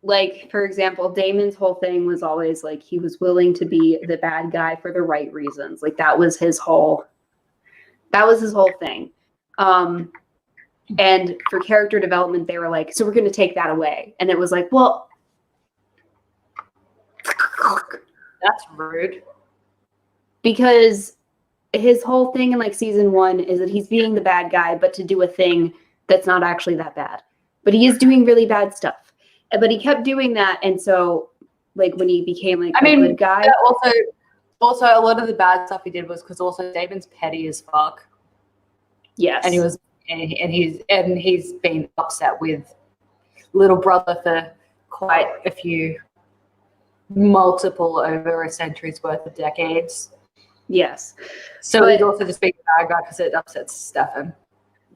Speaker 1: like, for example, Damon's whole thing was always, like, he was willing to be the bad guy for the right reasons. Like, that was his whole thing. And for character development, they were like, so we're going to take that away. And it was like, well...
Speaker 2: That's rude.
Speaker 1: Because his whole thing in, like, season 1 is that he's being the bad guy, but to do a thing that's not actually that bad. But he is doing really bad stuff. But he kept doing that, and so, like, when he became, like, good guy...
Speaker 2: Also, a lot of the bad stuff he did was because also Damon's petty as fuck.
Speaker 1: Yes.
Speaker 2: And he's been upset with little brother for quite a few... multiple over a century's worth of decades.
Speaker 1: Yes.
Speaker 2: So he's also just being a bad guy because it upsets Stefan.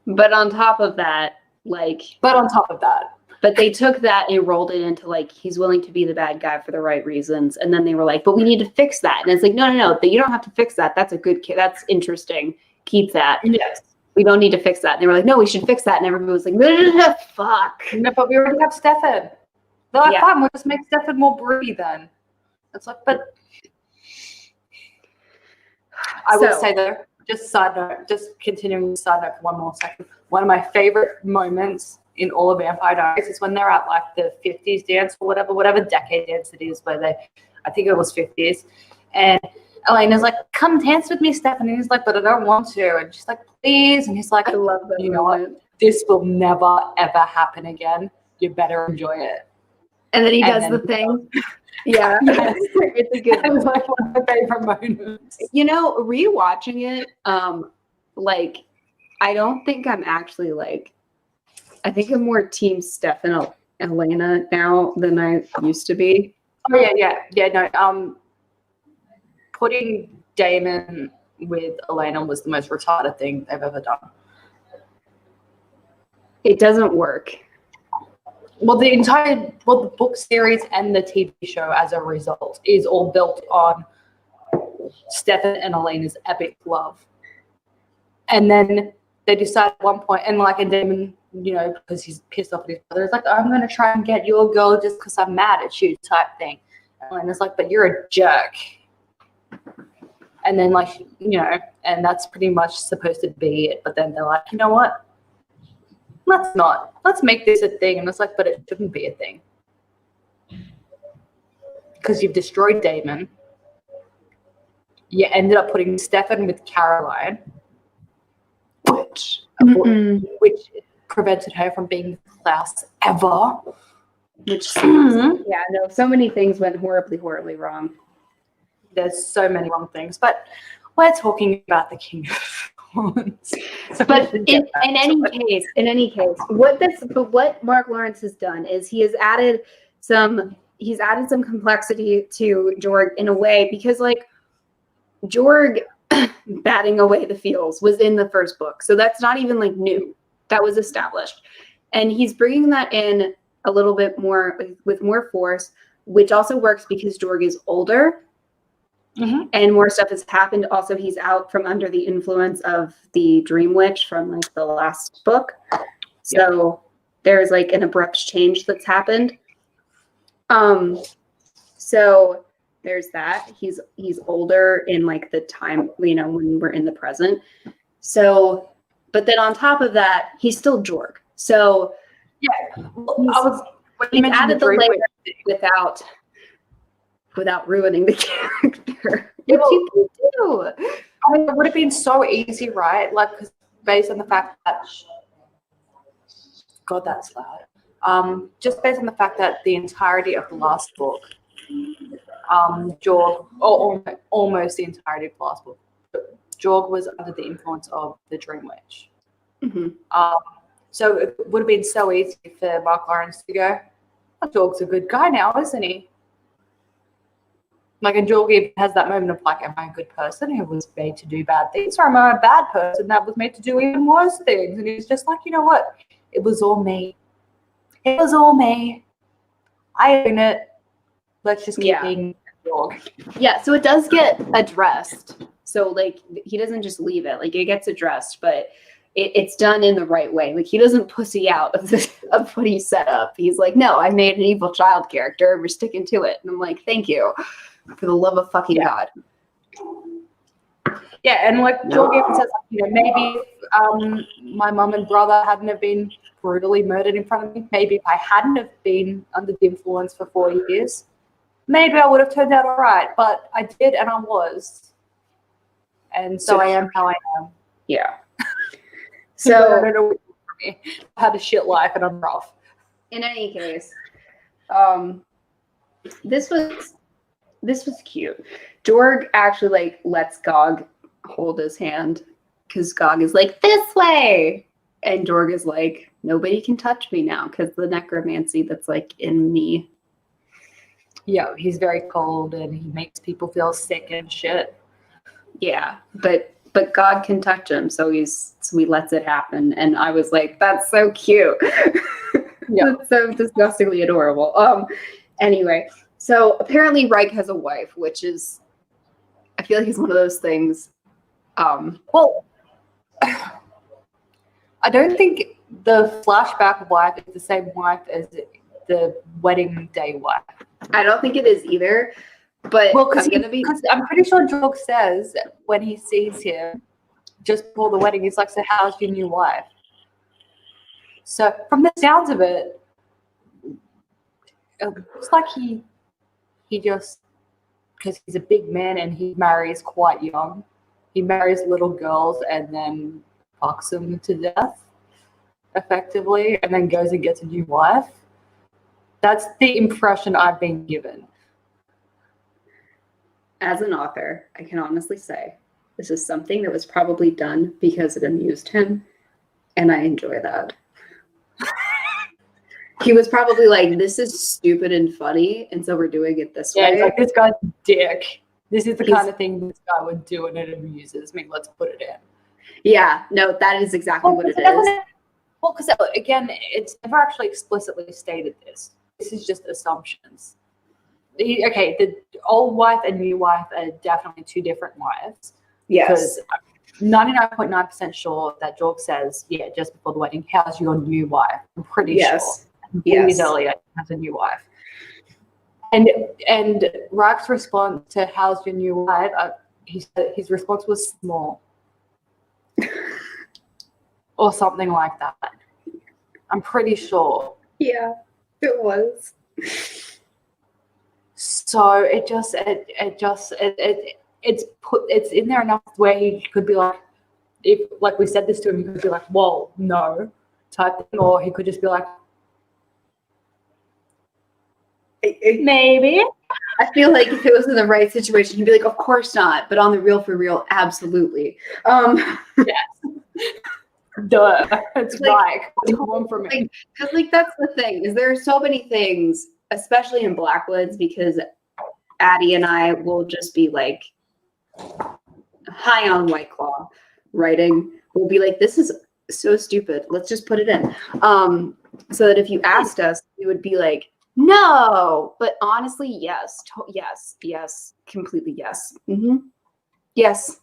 Speaker 1: But on top of that, like... But they took that and rolled it into, like, he's willing to be the bad guy for the right reasons. And then they were like, but we need to fix that. And it's like, no, you don't have to fix that. That's a good kid. That's interesting. Keep that.
Speaker 2: Yes.
Speaker 1: We don't need to fix that. And they were like, no, we should fix that. And everybody was like, no, fuck.
Speaker 2: No, but we already have Stefan. They're like, fine, we'll just make Stefan more broody then. It's like, but I would say though, just side note, just continuing side note for one more second. One of my favorite moments in all of Vampire Diaries is when they're at, like, the 50s dance or whatever decade dance it is, where I think it was 50s. And Elena's like, come dance with me, Stefan. And he's like, but I don't want to. And she's like, please. And he's like,
Speaker 1: I love that.
Speaker 2: You know what? This will never, ever happen again. You better enjoy it.
Speaker 1: And then he does the thing. Yeah.
Speaker 2: Yes.
Speaker 1: It's a good one.
Speaker 2: It's like one of my favorite moments.
Speaker 1: You know, rewatching it, like, I don't think I'm actually, like, I think I'm more team Steph and Elena now than I used to be.
Speaker 2: Oh, yeah, no, putting Damon with Elena was the most retarded thing they've ever done.
Speaker 1: It doesn't work.
Speaker 2: Well, the book series and the TV show as a result is all built on Stefan and Elena's epic love. And then they decide at one point, and Damon, you know, because he's pissed off at his brother, is like, I'm going to try and get your girl just because I'm mad at you type thing. And Elena's like, but you're a jerk. And then, like, you know, and that's pretty much supposed to be it. But then they're like, you know what? Let's make this a thing. And it's like, but it shouldn't be a thing. Because you've destroyed Damon. You ended up putting Stefan with Caroline, which prevented her from being Klaus ever.
Speaker 1: Which, yeah, no, so many things went horribly, horribly wrong.
Speaker 2: There's so many wrong things, but we're talking about the King of Thorns. So
Speaker 1: but in any case, what Mark Lawrence has done is he's added some complexity to Jorg in a way, because, like, Jorg batting away the feels was in the first book, so that's not even, like, new. That was established, and he's bringing that in a little bit more with more force, which also works because Jorg is older. Mm-hmm. And more stuff has happened. Also, he's out from under the influence of the Dream Witch from, like, the last book. So there's like an abrupt change that's happened. So there's that. He's older in like the time, when we're in the present. So, but then on top of that, he's still Jorg. So he's added the layer without ruining the character. What you can do?
Speaker 2: I mean, it would have been so easy, right? Like, based on the fact that, God, that's loud. Just based on the fact that the entirety of the last book, Jorg, or almost the entirety of the last book, Jorg was under the influence of the Dream Witch. So it would have been so easy for Mark Lawrence to go, oh, Jorg's a good guy now, isn't he? Like, and Jorg even has that moment of like, am I a good person who was made to do bad things, or am I a bad person that was made to do even worse things? And he's just like, you know what? It was all me. It was all me. I own it. Let's just keep being Jorg.
Speaker 1: Yeah, so it does get addressed. So like he doesn't just leave it. Like it gets addressed, but it's done in the right way. Like he doesn't pussy out of what he set up. He's like, no, I made an evil child character. We're sticking to it. And I'm like, thank you. For the love of fucking God.
Speaker 2: Yeah, and like Jorg even says, maybe if my mum and brother hadn't have been brutally murdered in front of me, maybe if I hadn't have been under the influence for 4 years, maybe I would have turned out all right. But I did, and I was. And so I am how I am.
Speaker 1: Yeah.
Speaker 2: So I don't know what for me. I had a shit life, and I'm rough.
Speaker 1: In any case, this was cute. Jorg actually like lets Gog hold his hand because Gog is like, this way, and Jorg is like, nobody can touch me now because the necromancy that's like in me.
Speaker 2: Yeah, he's very cold and he makes people feel sick and shit.
Speaker 1: Yeah, but God can touch him, so he lets it happen, and I was like, that's so cute. Yeah, that's so disgustingly adorable. Anyway. So apparently Reich has a wife, which is, I feel like it's one of those things.
Speaker 2: Well, I don't think the flashback wife is the same wife as the wedding day wife.
Speaker 1: I don't think it is either. But
Speaker 2: because I'm pretty sure Jorg says when he sees him just before the wedding, he's like, so how's your new wife? So from the sounds of it, it's like he just, because he's a big man and he marries quite young, he marries little girls and then fucks them to death, effectively, and then goes and gets a new wife. That's the impression I've been given.
Speaker 1: As an author, I can honestly say this is something that was probably done because it amused him, and I enjoy that. He was probably like, this is stupid and funny, and so we're doing it this way.
Speaker 2: Yeah, like, this guy's a dick. This is the kind of thing this guy would do, and it amuses me. Let's put it in.
Speaker 1: Yeah, no, that is exactly what it is.
Speaker 2: Well, because, again, it's never actually explicitly stated this. This is just assumptions. Okay, the old wife and new wife are definitely two different wives.
Speaker 1: Yes.
Speaker 2: Because I'm 99.9% sure that Jorg says, yeah, just before the wedding, how's your new wife? I'm pretty sure. Years earlier, has a new wife. And Reich's response to how's your new wife, his response was small. Or something like that. I'm pretty sure.
Speaker 1: Yeah, it was.
Speaker 2: So it's in there enough where he could be like, if like we said this to him, he could be like, whoa, no, type thing, or he could just be like, maybe.
Speaker 1: I feel like if it was in the right situation, he'd be like, of course not, but on the real for real, absolutely.
Speaker 2: Yes. Duh. It's like, what do you want from me?
Speaker 1: Because like that's the thing, is there are so many things, especially in Blackwoods, because Addie and I will just be like high on White Claw writing. We'll be like, this is so stupid. Let's just put it in. So that if you asked us, we would be like, no, but honestly, yes, completely yes. Mm-hmm. Yes.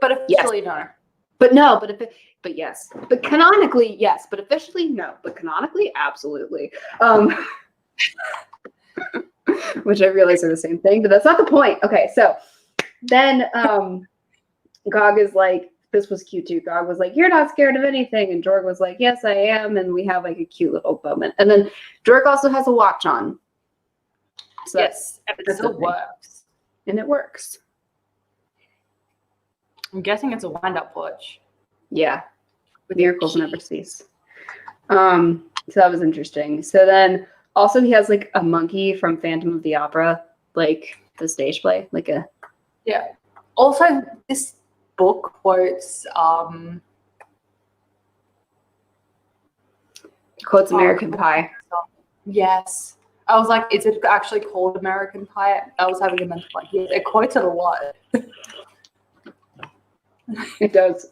Speaker 2: But officially, no.
Speaker 1: But no, but yes. But canonically, yes. But officially, no. But canonically, absolutely. Which I realize are the same thing, but that's not the point. Okay, so then Gog is like, this was cute too. Gog was like, "You're not scared of anything," and Jorg was like, "Yes, I am." And we have like a cute little moment. And then Jorg also has a watch on. So
Speaker 2: yes, and it still works.
Speaker 1: And it works.
Speaker 2: I'm guessing it's a wind-up watch.
Speaker 1: Yeah. Miracles never cease. So that was interesting. So then also he has like a monkey from Phantom of the Opera, like the stage play, like a
Speaker 2: yeah. Also, this book quotes
Speaker 1: American Pie.
Speaker 2: Yes. I was like, is it actually called American Pie? I was having a mental like, yes, it quotes it a lot.
Speaker 1: It does.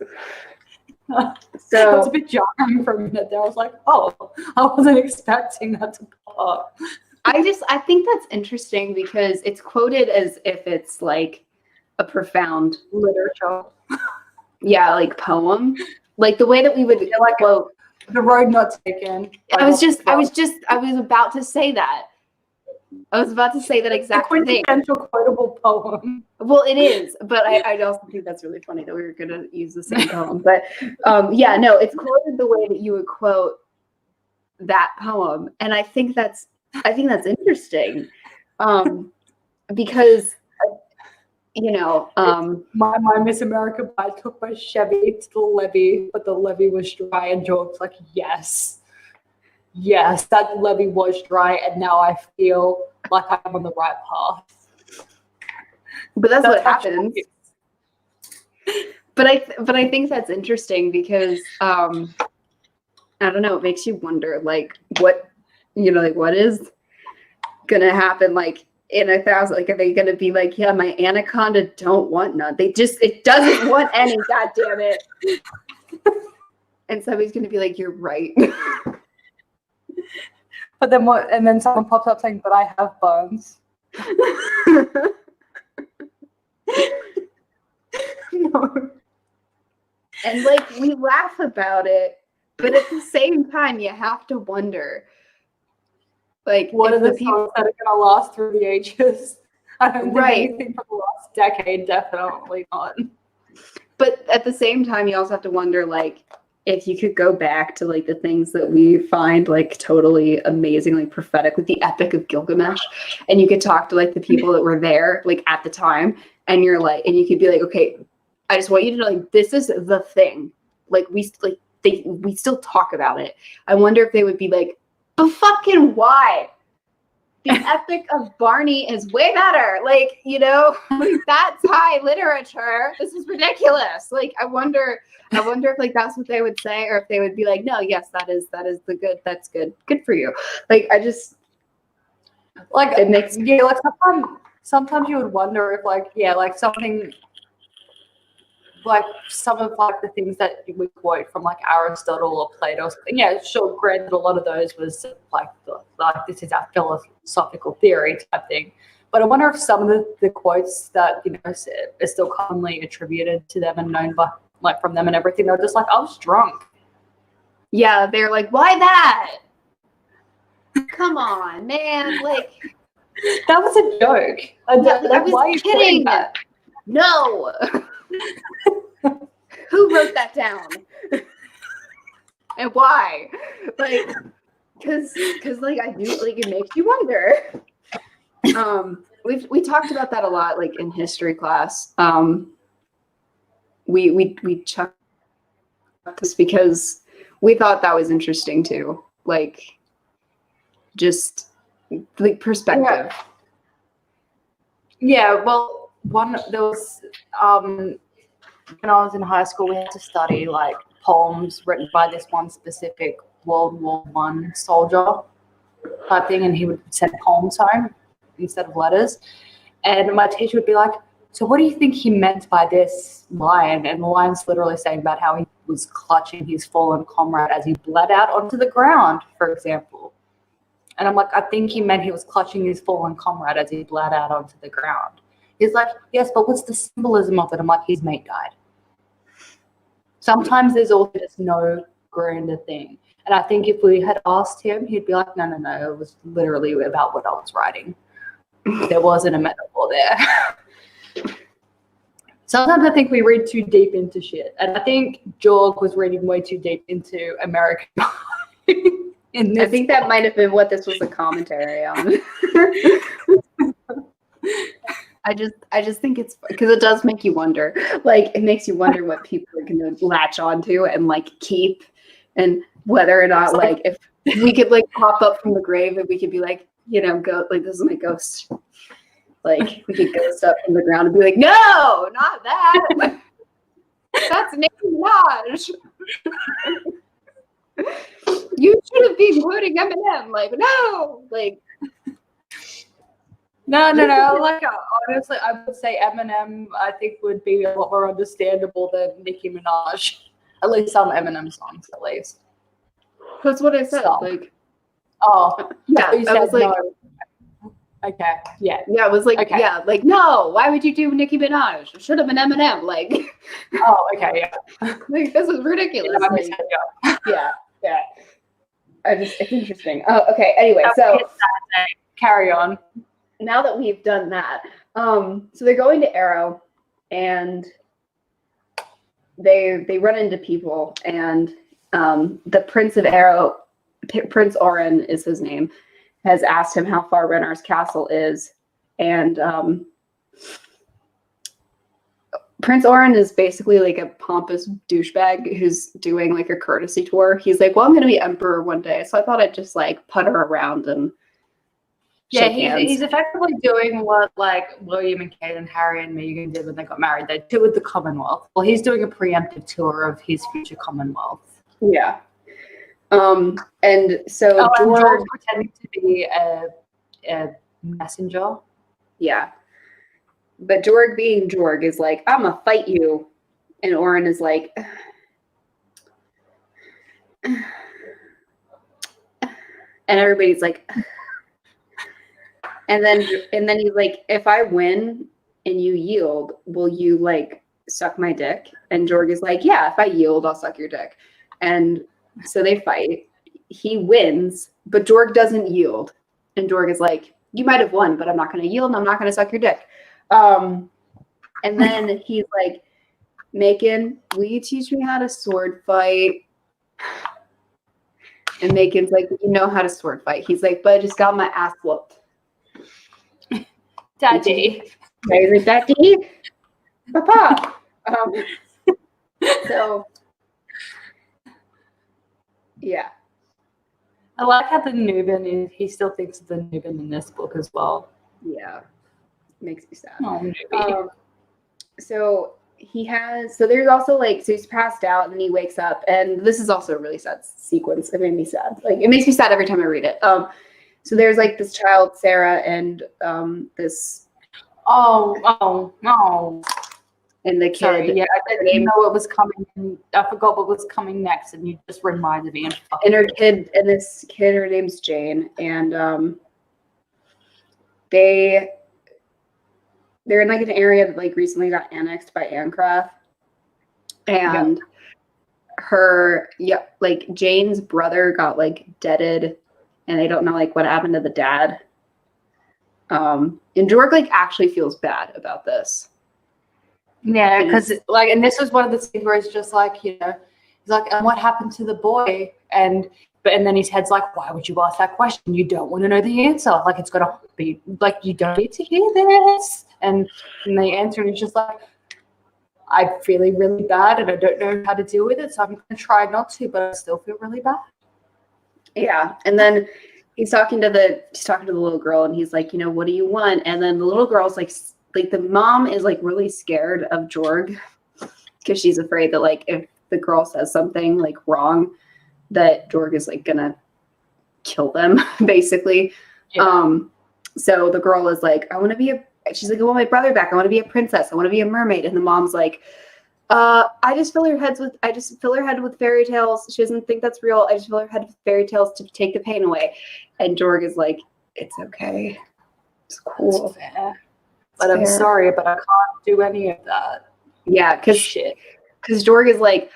Speaker 2: So it was a bit jarring for a minute there. I was like, oh, I wasn't expecting that to pop up.
Speaker 1: I think that's interesting because it's quoted as if it's like a profound
Speaker 2: literature.
Speaker 1: Yeah, like poem. Like the way that we would like quote
Speaker 2: The Road Not Taken.
Speaker 1: I was about to say that. I was about to say that exact thing.
Speaker 2: Quintessential quotable poem.
Speaker 1: Well, it is, but I also think that's really funny that we were going to use the same poem. But yeah, no, it's quoted the way that you would quote that poem, and I think that's interesting, because you know,
Speaker 2: my Miss America Pie took my Chevy to the levee, but the levee was dry, and Joe's like, yes, that levee was dry, and now I feel like I'm on the right path.
Speaker 1: But that's what happens. But I think that's interesting because I don't know, it makes you wonder like what is gonna happen like in 1,000, like are they gonna be like, yeah, my anaconda don't want none. It doesn't want any, god damn it. And somebody's gonna be like, you're right.
Speaker 2: But then what? And then someone pops up saying, but I have bones.
Speaker 1: No. And like we laugh about it, but at the same time you have to wonder, like,
Speaker 2: what are the people that are gonna last through the ages? I don't think anything from the last decade, definitely not.
Speaker 1: But at the same time you also have to wonder, like, if you could go back to like the things that we find like totally amazingly prophetic, like the Epic of Gilgamesh, and you could talk to like the people that were there like at the time, and you're like, and you could be like, okay, I just want you to know, like, this is the thing. Like we still talk about it. I wonder if they would be like, but fucking why? The Epic of Barney is way better. Like, you know, like, that's high literature. This is ridiculous. Like, I wonder if like that's what they would say, or if they would be like, no, yes, that is the good. That's good. Good for you. Like, I just
Speaker 2: like
Speaker 1: it makes
Speaker 2: like sometimes you would wonder if like like something like some of like the things that we quote from like Aristotle or Plato or something. Yeah, sure, granted a lot of those was like this is our philosophical theory type thing. But I wonder if some of the quotes that, you know, are still commonly attributed to them and known by like from them and everything, they're just like, I was drunk.
Speaker 1: Yeah, they're like, why that? Come on, man. Like,
Speaker 2: that was a joke.
Speaker 1: I was
Speaker 2: why are you
Speaker 1: kidding.
Speaker 2: That?
Speaker 1: No. Who wrote that down? And why? Like, because like I do, like, it makes you wonder. We talked about that a lot, like in history class. We chucked this because we thought that was interesting too. Like, just like perspective.
Speaker 2: Yeah, well, there was when I was in high school, we had to study like poems written by this one specific World War I soldier type thing, and he would send poems home instead of letters. And my teacher would be like, so what do you think he meant by this line? And the line's literally saying about how he was clutching his fallen comrade as he bled out onto the ground, for example. And I'm like, I think he meant he was clutching his fallen comrade as he bled out onto the ground. He's like, yes, but what's the symbolism of it? I'm like, his mate died. Sometimes there's also just no grander thing. And I think if we had asked him, he'd be like, no, it was literally about what I was writing. There wasn't a metaphor there. Sometimes I think we read too deep into shit. And I think Jorg was reading way too deep into American in this.
Speaker 1: I think that might have been what this was a commentary on. I just think it's because it does make you wonder. Like, it makes you wonder what people are going to latch onto and like keep, and whether or not like if we could like pop up from the grave and we could be like, you know, go like, this is my ghost. Like, we could ghost up from the ground and be like, no, not that. That's Nicki Minaj. You should have been quoting Eminem. Like, no, like.
Speaker 2: No. Like, honestly, I would say Eminem, I think, would be a lot more understandable than Nicki Minaj. At least some Eminem songs, at least.
Speaker 1: That's what I said.
Speaker 2: Stop.
Speaker 1: Like,
Speaker 2: oh,
Speaker 1: yeah,
Speaker 2: I
Speaker 1: was like,
Speaker 2: no. Okay, yeah.
Speaker 1: Yeah, it was like,
Speaker 2: okay.
Speaker 1: Yeah, like, no, why would you do Nicki Minaj? It should have been Eminem. Like,
Speaker 2: oh, okay, yeah.
Speaker 1: Like, this is ridiculous. Yeah. It's interesting. Oh, okay. Anyway, so
Speaker 2: carry on.
Speaker 1: Now that we've done that, so they're going to Arrow, and they run into people, and the Prince of Arrow, Prince Oren is his name, has asked him how far Renar's castle is, and Prince Oren is basically like a pompous douchebag who's doing like a courtesy tour. He's like, well, I'm going to be emperor one day, so I thought I'd just like putter around and
Speaker 2: he's effectively doing what like William and Kate and Harry and Meghan did when they got married. They toured the Commonwealth. Well, he's doing a preemptive tour of his future Commonwealth.
Speaker 1: Yeah. And so
Speaker 2: George pretending to be a messenger.
Speaker 1: Yeah. But Jorg being Jorg is like, I'm gonna fight you. And Oren is like, and everybody's like, and then he's like, if I win and you yield, will you like suck my dick? And Jorg is like, yeah, if I yield, I'll suck your dick. And so they fight. He wins, but Jorg doesn't yield. And Jorg is like, you might have won, but I'm not going to yield and I'm not going to suck your dick. And then he's like, Macon, will you teach me how to sword fight? And Macon's like, you know how to sword fight. He's like, but I just got my ass whooped.
Speaker 2: Daddy.
Speaker 1: He's like, Daddy? Papa. So, yeah.
Speaker 2: I like how the Nubian is, he still thinks of the Nubian in this book as well.
Speaker 1: Yeah. Makes me sad.
Speaker 2: Oh,
Speaker 1: so there's also like, so he's passed out and he wakes up, and this is also a really sad sequence. It made me sad. Like, it makes me sad every time I read it. So there's like this child, Sarah, and this.
Speaker 2: Oh.
Speaker 1: And the kid.
Speaker 2: Sorry, yeah, I didn't know what was coming. I forgot what was coming next, and you just reminded me.
Speaker 1: And her kid, and this kid, her name's Jane, and they're in like an area that like recently got annexed by Ancraft, and like Jane's brother got like deaded, and they don't know like what happened to the dad. And Jorg like actually feels bad about this.
Speaker 2: Yeah, because like, and this was one of the scenes where it's just like, you know, he's like, and what happened to the boy? And then his head's like, why would you ask that question? You don't want to know the answer. Like, it's gotta be like, you don't need to hear this. And they answer, and it's just like, I'm feeling really bad, and I don't know how to deal with it, so I'm gonna try not to, but I still feel really bad.
Speaker 1: Yeah, and then he's talking to the little girl, and he's like, you know, what do you want? And then the little girl's like the mom is like really scared of Jorg because she's afraid that like if the girl says something like wrong, that Jorg is like gonna kill them basically. Yeah. So the girl is like, she's like, I want my brother back. I want to be a princess. I want to be a mermaid. And the mom's like, I just fill her head with fairy tales. She doesn't think that's real. I just fill her head with fairy tales to take the pain away. And Jorg is like, it's okay. It's cool.
Speaker 2: But I'm sorry, but I can't do any of that.
Speaker 1: Yeah, because Because Jorg is like,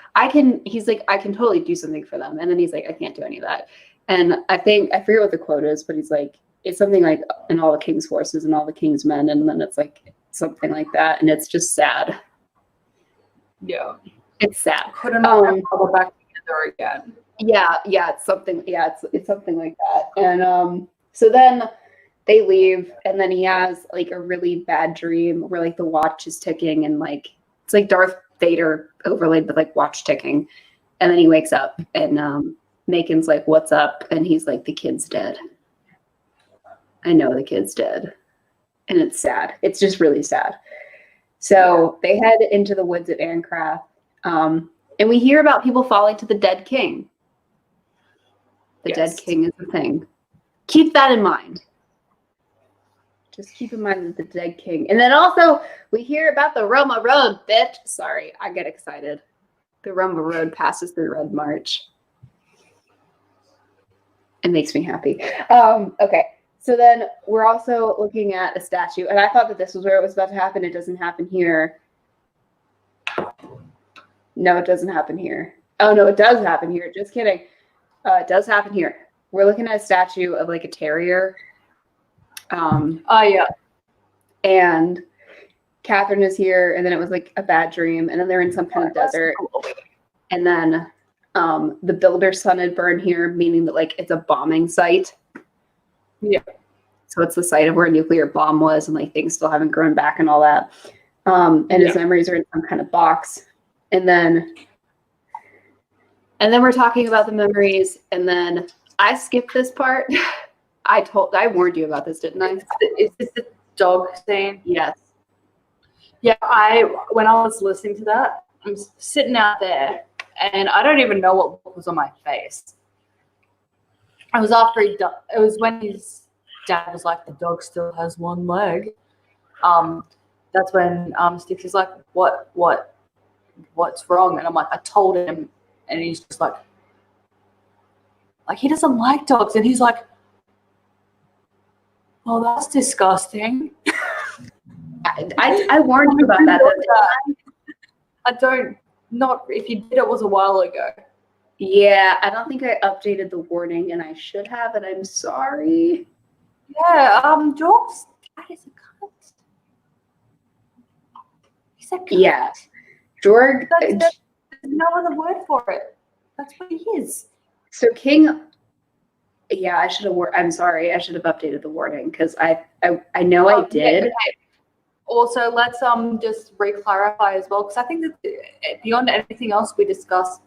Speaker 1: he's like, I can totally do something for them. And then he's like, I can't do any of that. And I forget what the quote is, but he's like, it's something like in all the king's forces and all the king's men. And then it's like something like that. And it's just sad.
Speaker 2: Yeah.
Speaker 1: It's sad.
Speaker 2: Couldn't go back together again.
Speaker 1: Yeah. It's something. Yeah. It's something like that. And so then they leave, and then he has like a really bad dream where like the watch is ticking, and like it's like Darth Vader overlaid with like watch ticking. And then he wakes up, and Macon's like, "What's up?" And he's like, "The kid's dead. I know the kid's dead." And it's sad. It's just really sad. So they head into the woods at Ancraft, and we hear about people falling to the dead king. The dead king is the thing. Keep that in mind. Just keep in mind that the dead king. And then also we hear about the Roma Road, bitch. Sorry, I get excited. The Roma Road passes through Red March. It makes me happy. Okay, so then we're also looking at a statue, and I thought that this was where it was about to happen. It doesn't happen here. No, it doesn't happen here. Oh no, it does happen here. Just kidding. It does happen here. We're looking at a statue of like a terrier.
Speaker 2: Yeah.
Speaker 1: And Catherine is here, and then it was like a bad dream, and then they're in some kind of desert. And then the builder's son had burned here, meaning that like it's a bombing site.
Speaker 2: Yeah.
Speaker 1: So it's the site of where a nuclear bomb was, and like things still haven't grown back and all that. And his memories are in some kind of box. And then we're talking about the memories, and then I skipped this part. I warned you about this, didn't I?
Speaker 2: Is this the dog thing?
Speaker 1: Yes.
Speaker 2: Yeah, when I was listening to that, I'm sitting out there, and I don't even know what look was on my face. It was after it was when his dad was like, the dog still has one leg. That's when Sticks is like, what's wrong? And I'm like, I told him, and he's just like he doesn't like dogs, and he's like, oh, that's disgusting.
Speaker 1: I warned you about that.
Speaker 2: If you did, it was a while ago.
Speaker 1: Yeah, I don't think I updated the warning, and I should have, and I'm sorry.
Speaker 2: Yeah, Jorg's cat is a cunt. He's a cunt.
Speaker 1: Yeah. Jorg.
Speaker 2: There's no other word for it. That's what he is.
Speaker 1: So King. Yeah, I should have. I'm sorry. I should have updated the warning because I know I did.
Speaker 2: Okay. Also, let's just re-clarify as well, because I think that beyond anything else we discussed,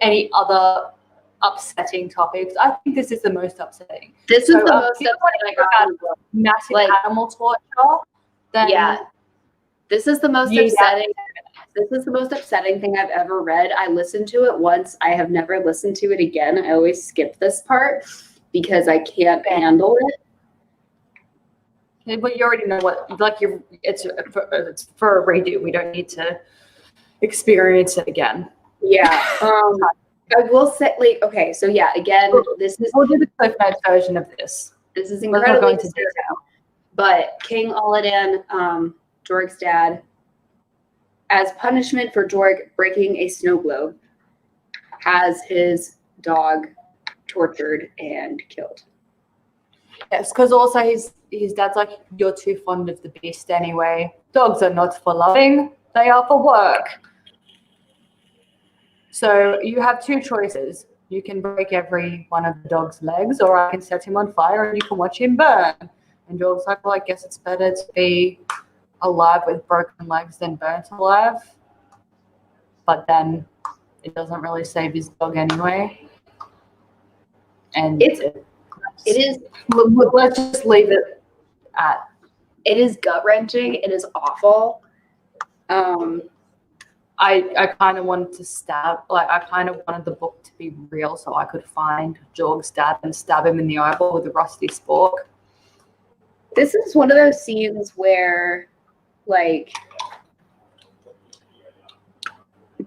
Speaker 2: any other upsetting topics, I think this is the most upsetting.
Speaker 1: This is the most upsetting.
Speaker 2: Massive animal torture. Then
Speaker 1: yeah, this is the most upsetting. This is the most upsetting thing I've ever read. I listened to it once. I have never listened to it again. I always skip this part because I can't handle it.
Speaker 2: Okay, but you already know it's for a redo. We don't need to experience it again.
Speaker 1: Yeah. I will say, okay, so yeah, again,
Speaker 2: we'll do the Cliff Notes version of this.
Speaker 1: This is incredibly into detail. But King Aladan, Jorg's dad, as punishment for Jorg breaking a snow globe, has his dog tortured and killed.
Speaker 2: Yes, because also his dad's like, you're too fond of the beast anyway. Dogs are not for loving, they are for work. So you have two choices. You can break every one of the dog's legs, or I can set him on fire and you can watch him burn. And Jorg's like, well, I guess it's better to be alive with broken legs than burnt alive. But then it doesn't really save his dog anyway. And it is. Let's just leave it at.
Speaker 1: It is gut-wrenching. It is awful.
Speaker 2: I kind of wanted to I kind of wanted the book to be real so I could find Jorg's dad and stab him in the eyeball with a rusty spork.
Speaker 1: This is one of those scenes where, like,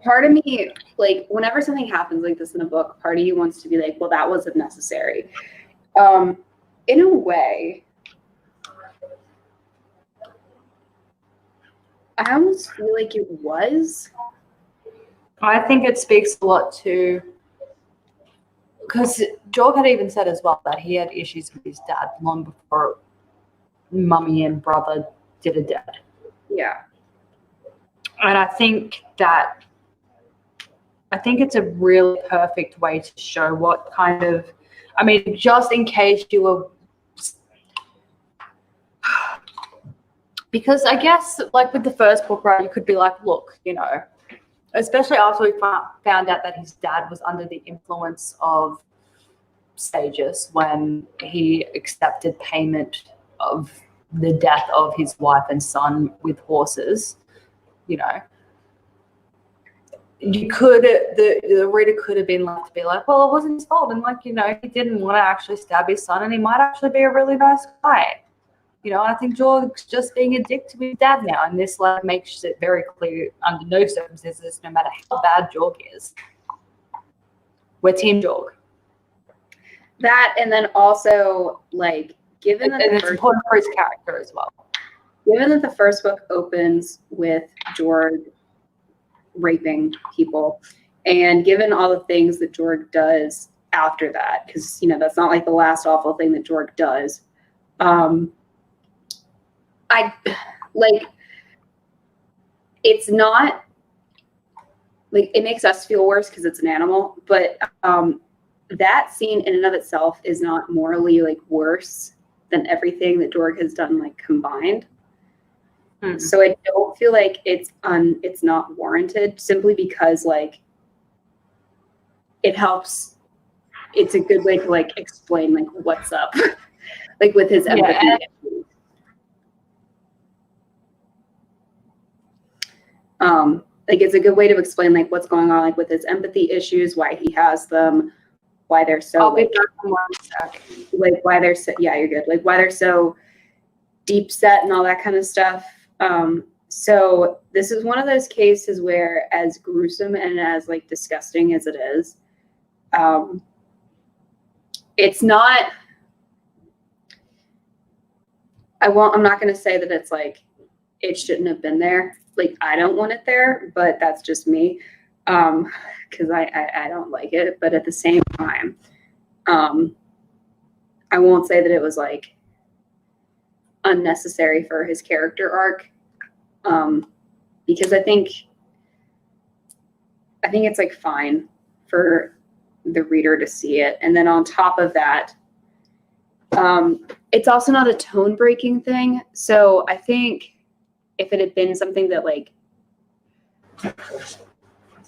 Speaker 1: part of me, like, whenever something happens like this in a book, part of you wants to be like, well, that wasn't necessary. In a way, I almost feel like it was,
Speaker 2: I think it speaks a lot to, because Jorg had even said as well that he had issues with his dad long before Mummy and brother did a dead.
Speaker 1: Yeah.
Speaker 2: And I think it's a really perfect way to show what kind of, I mean, just in case you were, because I guess like with the first book, right, you could be like, look, you know, especially after we found out that his dad was under the influence of stages when he accepted payment of the death of his wife and son with horses, you know, you could, the reader could have been left to be like, well, it wasn't his fault, and like, you know, he didn't want to actually stab his son, and he might actually be a really nice guy, you know. And I think George's just being a dick to his dad now, and this like makes it very clear under no circumstances, no matter how bad George is, we're Team George.
Speaker 1: That, and then also like given that
Speaker 2: it's important for his character as well.
Speaker 1: Given that the first book opens with George raping people, and given all the things that Georg does after that, because you know that's not like the last awful thing that Georg does, I like, it's not like, it makes us feel worse because it's an animal, but that scene in and of itself is not morally like worse than everything that Georg has done like combined. So I don't feel like it's not warranted, simply because like it helps. It's a good way to like explain like what's up, like with his empathy. Like it's a good way to explain like what's going on like with his empathy issues, why he has them, why they're so
Speaker 2: I'll
Speaker 1: like,
Speaker 2: be back in 1 second.
Speaker 1: like why they're so, yeah, you're good. Like why they're so deep set and all that kind of stuff. So this is one of those cases where, as gruesome and as like disgusting as it is, it's not, I'm not going to say that it's like, it shouldn't have been there. Like, I don't want it there, but that's just me. Cause I don't like it, but at the same time, I won't say that it was like unnecessary for his character arc. Because I think it's like fine for the reader to see it. And then on top of that, it's also not a tone breaking thing. So I think if it had been something that like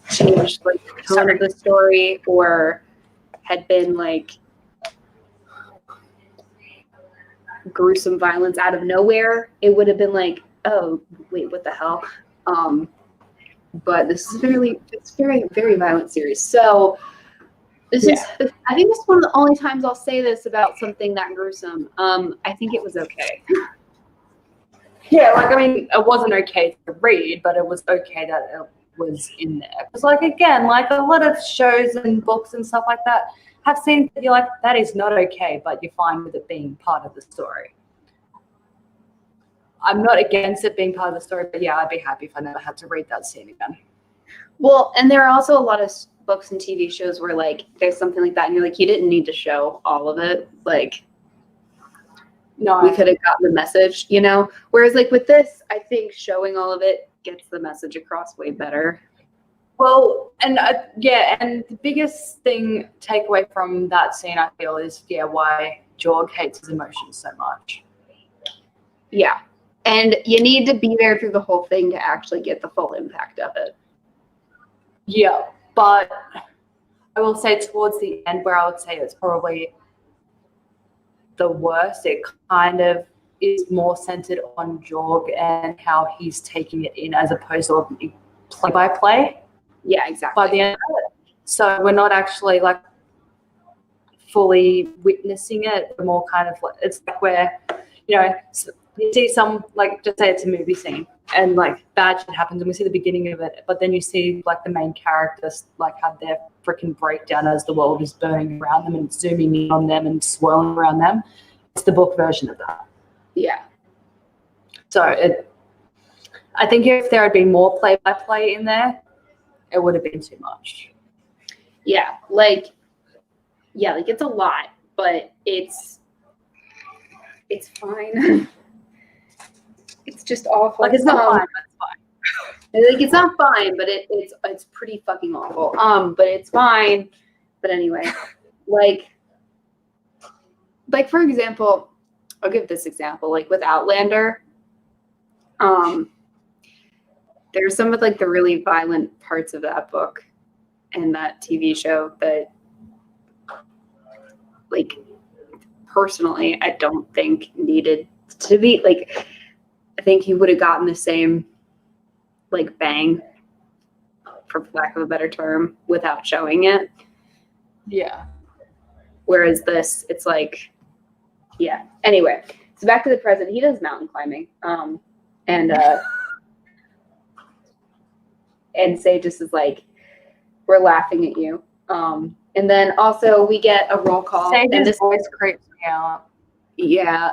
Speaker 1: changed like the tone of the story, or had been like gruesome violence out of nowhere, it would have been like, oh wait, what the hell? But this is it's very, very violent series. So this is, I think this is one of the only times I'll say this about something that gruesome. I think it was okay.
Speaker 2: Yeah, like, I mean, it wasn't okay to read, but it was okay that it was in there. Because, like, again, like a lot of shows and books and stuff like that have scenes that you're like, that is not okay, but you're fine with it being part of the story. I'm not against it being part of the story, but yeah, I'd be happy if I never had to read that scene again.
Speaker 1: Well, and there are also a lot of books and TV shows where like there's something like that, and you're like, you didn't need to show all of it. Like, no, we could have gotten the message, you know? Whereas like with this, I think showing all of it gets the message across way better.
Speaker 2: Well, and yeah, and the biggest takeaway from that scene, I feel, is why Jorg hates his emotions so much.
Speaker 1: Yeah. And you need to be there through the whole thing to actually get the full impact of it.
Speaker 2: Yeah, but I will say towards the end, where I would say it's probably the worst, it kind of is more centered on Jorg and how he's taking it in, as opposed to play-by-play.
Speaker 1: Yeah, exactly.
Speaker 2: By the end of it. So we're not actually like fully witnessing it. We're more kind of like, it's like where, you know, you see some, like, just say it's a movie scene and like bad shit happens and we see the beginning of it, but then you see like the main characters like have their freaking breakdown as the world is burning around them and zooming in on them and swirling around them. It's the book version of that.
Speaker 1: Yeah.
Speaker 2: So I think if there had been more play-by-play in there, it would have been too much.
Speaker 1: Yeah, like it's a lot, but it's fine. It's just awful.
Speaker 2: Like, it's not fine, but it's fine.
Speaker 1: Like, it's not fine, but it's pretty fucking awful. But it's fine. But anyway, like for example, I'll give this example. Like with Outlander, there's some of like the really violent parts of that book and that TV show that, like, personally, I don't think needed to be, like, I think he would have gotten the same, like, bang, for lack of a better term, without showing it.
Speaker 2: Yeah.
Speaker 1: Whereas this, it's like, yeah. Anyway, so back to the present. He does mountain climbing. And Say just is like, we're laughing at you. And then also we get a roll call.
Speaker 2: Say
Speaker 1: and
Speaker 2: his voice creeps me out.
Speaker 1: Yeah,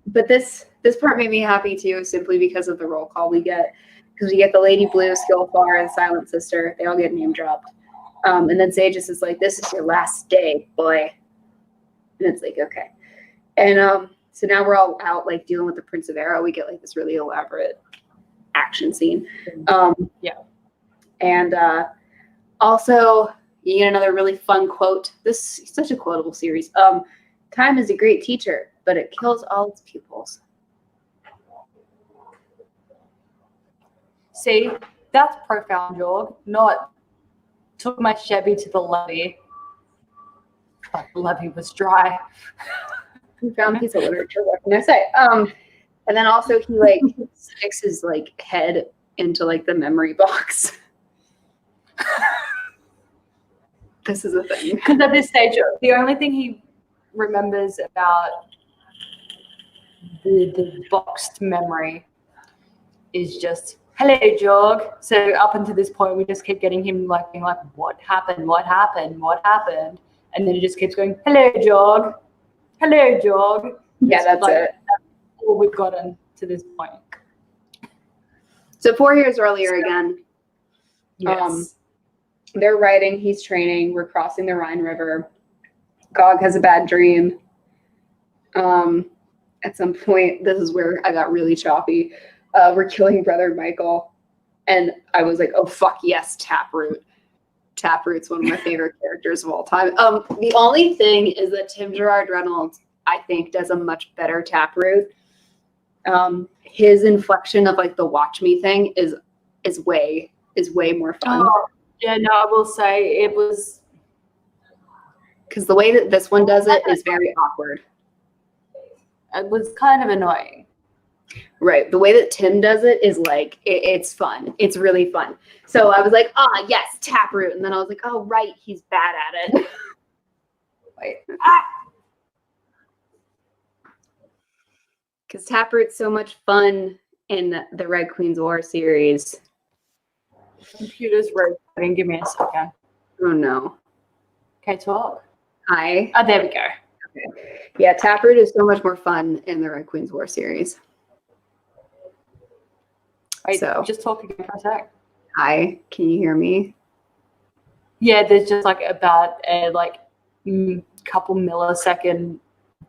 Speaker 1: but this part made me happy too, simply because of the roll call we get, because we get the Lady Blue, Skillfar, and Silent Sister. They all get name dropped. And then Sages is like, "This is your last day, boy." And it's like, okay. And so now we're all out, like, dealing with the Prince of Arrow. We get like this really elaborate action scene.
Speaker 2: Yeah.
Speaker 1: And also you get another really fun quote. This is such a quotable series. Time is a great teacher, but it kills all its pupils.
Speaker 2: See, that's profound, Jorg. Not took my Chevy to the levee, but the levee was dry.
Speaker 1: Profound piece of literature, what can I say? And then also he, like, sticks his, like, head into, like, the memory box. This is a thing.
Speaker 2: Because at this stage, the only thing he remembers about the boxed memory is just, "Hello, Jorg." So up until this point, we just keep getting him like being like, "What happened? What happened? What happened?" And then he just keeps going, "Hello, Jorg. Hello, Jorg."
Speaker 1: Yeah, that's
Speaker 2: like,
Speaker 1: it.
Speaker 2: That's all we've gotten to this point.
Speaker 1: So 4 years earlier again.
Speaker 2: Yes.
Speaker 1: They're riding, he's training, we're crossing the Rhine River. Gog has a bad dream. At some point, this is where I got really choppy. We're killing Brother Michael. And I was like, oh, fuck yes, Taproot. Taproot's one of my favorite characters of all time. The only thing is that Tim Gerard Reynolds, I think, does a much better Taproot. His inflection of, like, the watch me thing is way more fun.
Speaker 2: Oh, yeah, no, I will say it was,
Speaker 1: because the way that this one does it is very awkward.
Speaker 2: it was kind of annoying.
Speaker 1: Right. The way that Tim does it is like, it's fun. It's really fun. So I was like, yes, Taproot. And then I was like, oh, right, he's bad at it. Wait. Because Taproot's so much fun in the Red Queen's War series.
Speaker 2: Computer's rotating. Give me a second.
Speaker 1: Oh, no.
Speaker 2: Okay, talk.
Speaker 1: Hi.
Speaker 2: Oh, there we go.
Speaker 1: Okay. Yeah, Taproot is so much more fun in the Red Queen's War series.
Speaker 2: Wait,
Speaker 1: So.
Speaker 2: just talk again for a sec.
Speaker 1: Hi, can you hear me?
Speaker 2: Yeah, there's just like about a couple millisecond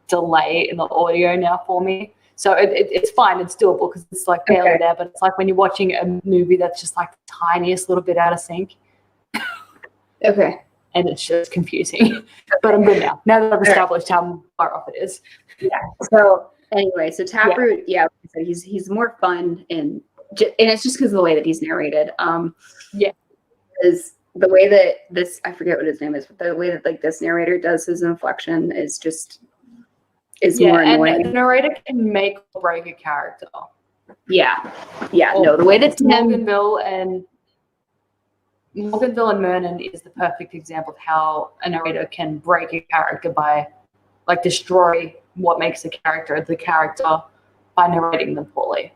Speaker 2: delay in the audio now for me. So it's fine. It's doable because it's like barely there. But it's like when you're watching a movie that's just like the tiniest little bit out of sync.
Speaker 1: Okay.
Speaker 2: And it's just confusing. But I'm good now. Now that I've established how far off it is.
Speaker 1: Yeah. So anyway, so Taproot, so he's more fun and it's just because of the way that he's narrated. Is the way that this, I forget what his name is, but the way that, like, this narrator does his inflection is more annoying.
Speaker 2: And the narrator can make or break a character.
Speaker 1: Yeah. No, the way that
Speaker 2: Morganville and Mernon is the perfect example of how a narrator can break a character by, like, destroy what makes the character by narrating them poorly.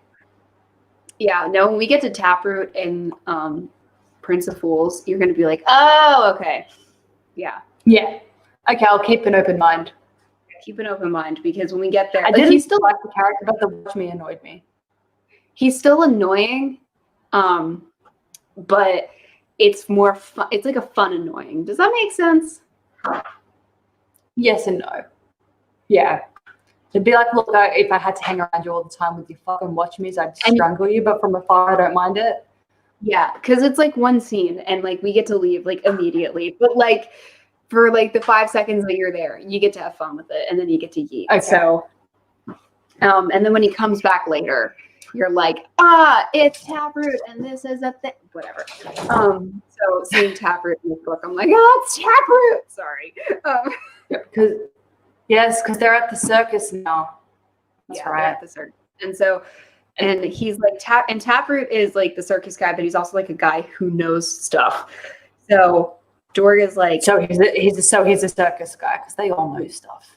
Speaker 1: Yeah, no, when we get to Taproot and Prince of Fools, you're going to be like, oh, okay. Yeah.
Speaker 2: Yeah. Okay, I'll keep an open mind.
Speaker 1: Keep an open mind, because when we get there,
Speaker 2: I didn't still like the character, but the watch me annoyed me.
Speaker 1: He's still annoying, but it's more fun. It's like a fun annoying. Does that make sense?
Speaker 2: Yes and no. Yeah. It'd be like, look, if I had to hang around you all the time with your fucking watch me, I'd strangle you, but from afar, I don't mind it.
Speaker 1: Yeah, because it's like one scene and like we get to leave like immediately. But like for like the 5 seconds that you're there, you get to have fun with it and then you get to eat.
Speaker 2: Okay.
Speaker 1: So and then when he comes back later, you're like, it's Taproot and this is a thing. Whatever. So seeing Taproot in this book, I'm like, it's Taproot. Sorry.
Speaker 2: Because they're at the circus now. That's right.
Speaker 1: They're at the circus. And so and he's like Taproot is like the circus guy, but he's also like a guy who knows stuff. So Dorg is like,
Speaker 2: so he's a circus guy because they all know stuff.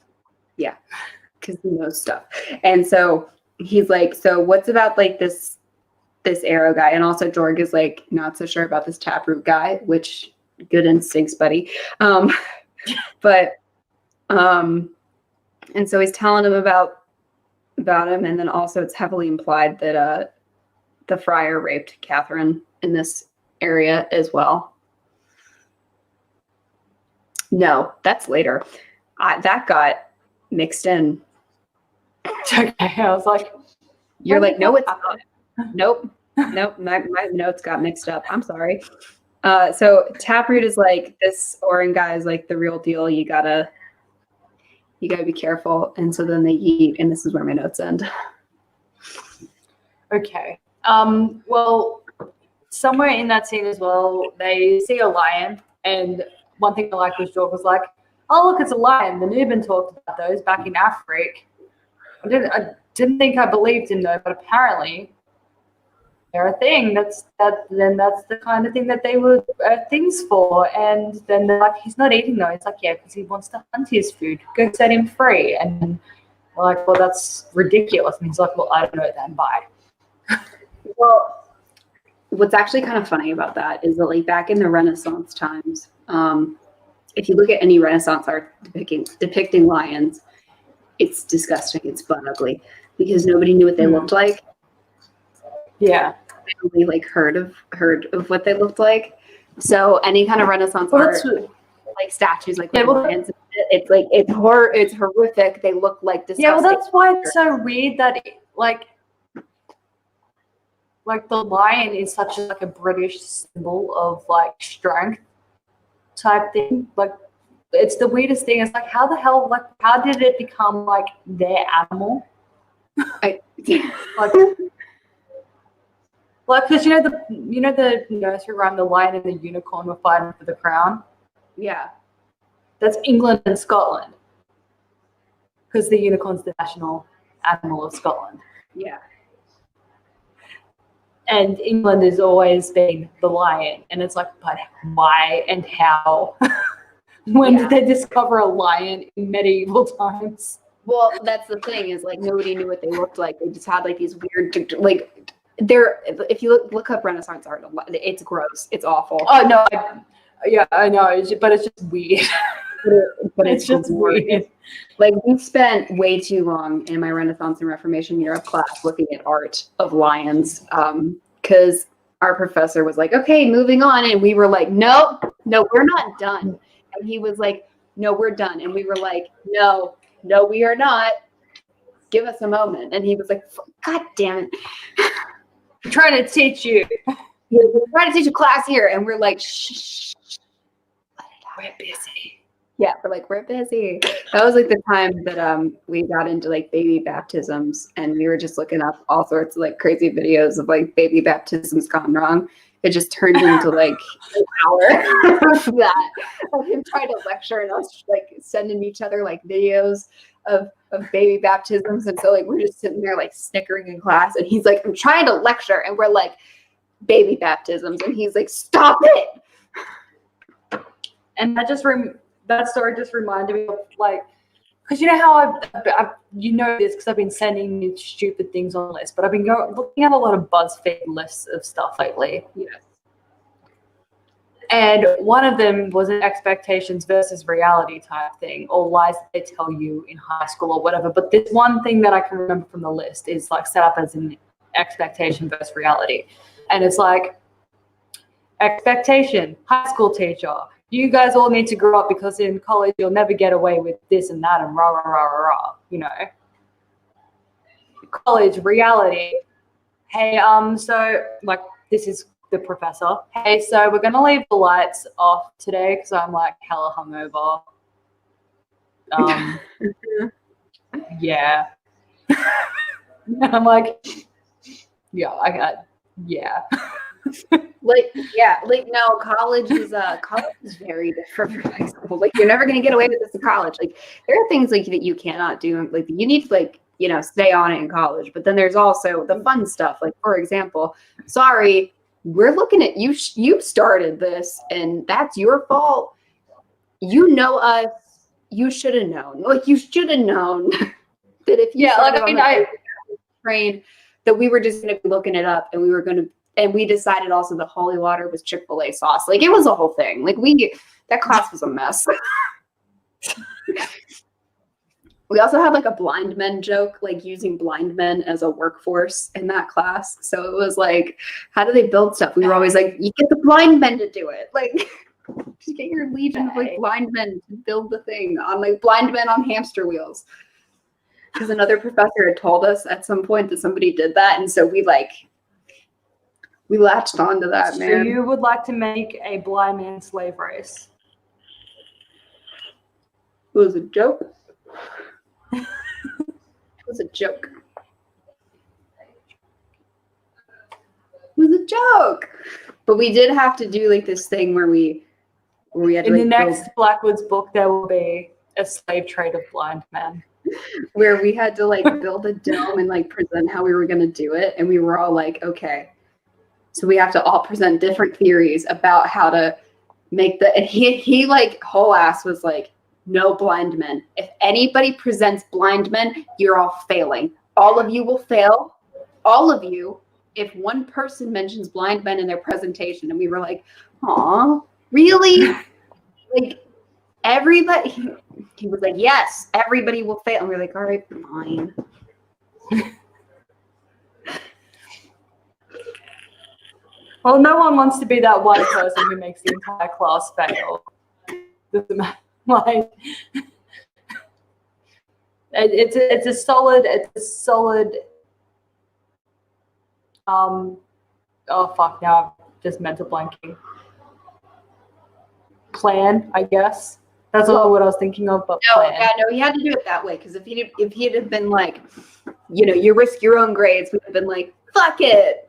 Speaker 1: Yeah, because he knows stuff. And so he's like, so what's about like this arrow guy? And also Dorg is like not so sure about this Taproot guy, which good instincts, buddy. But and so he's telling him about him, and then also it's heavily implied that the friar raped Catherine in this area as well. No, that's later. That got mixed in.
Speaker 2: Okay, I was like,
Speaker 1: you're like, no, it's not. Nope. My notes got mixed up. I'm sorry. So Taproot is like, this Orin guy is like the real deal. You gotta be careful. And so then they eat, and this is where my notes end.
Speaker 2: Okay. Well, somewhere in that scene as well, they see a lion, and one thing I liked was George was like, oh, look, it's a lion. The Nubian talked about those back in Africa. I didn't think I believed in those, but apparently they're a thing. That's the kind of thing that they were things for. And then they're like, he's not eating those. It's like, yeah, because he wants to hunt his food. Go set him free. And we're like, well, that's ridiculous. And he's like, well, I don't know then. Bye.
Speaker 1: Well, what's actually kind of funny about that is that like back in the Renaissance times, if you look at any Renaissance art depicting lions, it's disgusting. It's butt ugly because nobody knew what they looked like.
Speaker 2: Yeah.
Speaker 1: They only like heard of what they looked like. So any kind of Renaissance art, like statues, like lions, it's like it's horrific. They look like disgusting.
Speaker 2: Yeah, well, that's why it's so weird that like the lion is such like a British symbol of like strength type thing. Like it's the weirdest thing. It's like how the hell, like how did it become like their animal? Like, because you know the nursery rhyme, the lion and the unicorn were fighting for the crown.
Speaker 1: Yeah,
Speaker 2: that's England and Scotland, because the unicorn's the national animal of Scotland.
Speaker 1: Yeah,
Speaker 2: and England has always been the lion, and it's like, but why and how? When did they discover a lion in medieval times?
Speaker 1: Well, that's the thing is like nobody knew what they looked like. They just had like these weird like. If you look up Renaissance art, it's gross. It's awful.
Speaker 2: Oh no, I know, but it's just weird.
Speaker 1: but it's just weird. Like we spent way too long in my Renaissance and Reformation Europe class looking at art of lions, because our professor was like, "Okay, moving on," and we were like, "No, we're not done." And he was like, "No, we're done," and we were like, "No, we are not. Give us a moment." And he was like, "God damn it."
Speaker 2: I'm trying to teach you.
Speaker 1: We're trying to teach a class here, and we're like, shh.
Speaker 2: We're busy.
Speaker 1: Yeah, we're busy. That was like the time that we got into like baby baptisms, and we were just looking up all sorts of like crazy videos of like baby baptisms gone wrong. It just turned into like an hour of that, of him trying to lecture and us like sending each other like videos of baby baptisms. And so like we're just sitting there like snickering in class, and he's like, I'm trying to lecture, and we're like, baby baptisms, and he's like, stop it.
Speaker 2: And that story just reminded me of like, because you know how I've you know this because I've been sending you stupid things on lists, but I've been looking at a lot of BuzzFeed lists of stuff lately.
Speaker 1: Yes.
Speaker 2: And one of them was an expectations versus reality type thing, or lies that they tell you in high school or whatever. But this one thing that I can remember from the list is like set up as an expectation versus reality. And it's like expectation, high school teacher. You guys all need to grow up because in college you'll never get away with this and that and rah, rah, rah, rah, rah, you know. College reality. Hey, so like this is the professor. Hey, so we're gonna leave the lights off today because I'm like hella hungover. Yeah. I'm like, yeah, I got, yeah.
Speaker 1: Like no, college is very different from high school. Like you're never gonna get away with this in college. Like there are things like that you cannot do. Like you need to like, you know, stay on it in college. But then there's also the fun stuff. Like for example, sorry, we're looking at you. You started this, and that's your fault. You know us. You should have known. Like you should have known that if you I trained that we were just gonna be looking it up, and we were gonna. And we decided also the holy water was Chick-fil-A sauce. Like it was a whole thing. Like that class was a mess. We also had like a blind men joke, like using blind men as a workforce in that class. So it was like, how do they build stuff? We were always like, you get the blind men to do it. Like just get your legion of like blind men to build the thing on like blind men on hamster wheels. Because another professor had told us at some point that somebody did that. And so we latched onto that, man.
Speaker 2: So you would like to make a blind man slave race?
Speaker 1: It was a joke. It was a joke. It was a joke. But we did have to do like this thing where we had to,
Speaker 2: in the next Blackwoods book, there will be a slave trade of blind men.
Speaker 1: Where we had to like build a dome and like present how we were gonna do it, and we were all like, okay. So we have to all present different theories about how to make and he like whole ass was like, no blind men. If anybody presents blind men, you're all failing. All of you will fail. All of you, if one person mentions blind men in their presentation. And we were like, aw, really? Like everybody, he was like, yes, everybody will fail. And we were like, all right, fine.
Speaker 2: Well, no one wants to be that one person who makes the entire class fail. Like, it's a solid. Oh fuck! Now I've just mental blanking. Plan, I guess. That's what I was thinking of. But
Speaker 1: no,
Speaker 2: plan.
Speaker 1: Yeah, no, he had to do it that way because if he'd have been like, you know, you risk your own grades, we'd have been like, fuck it.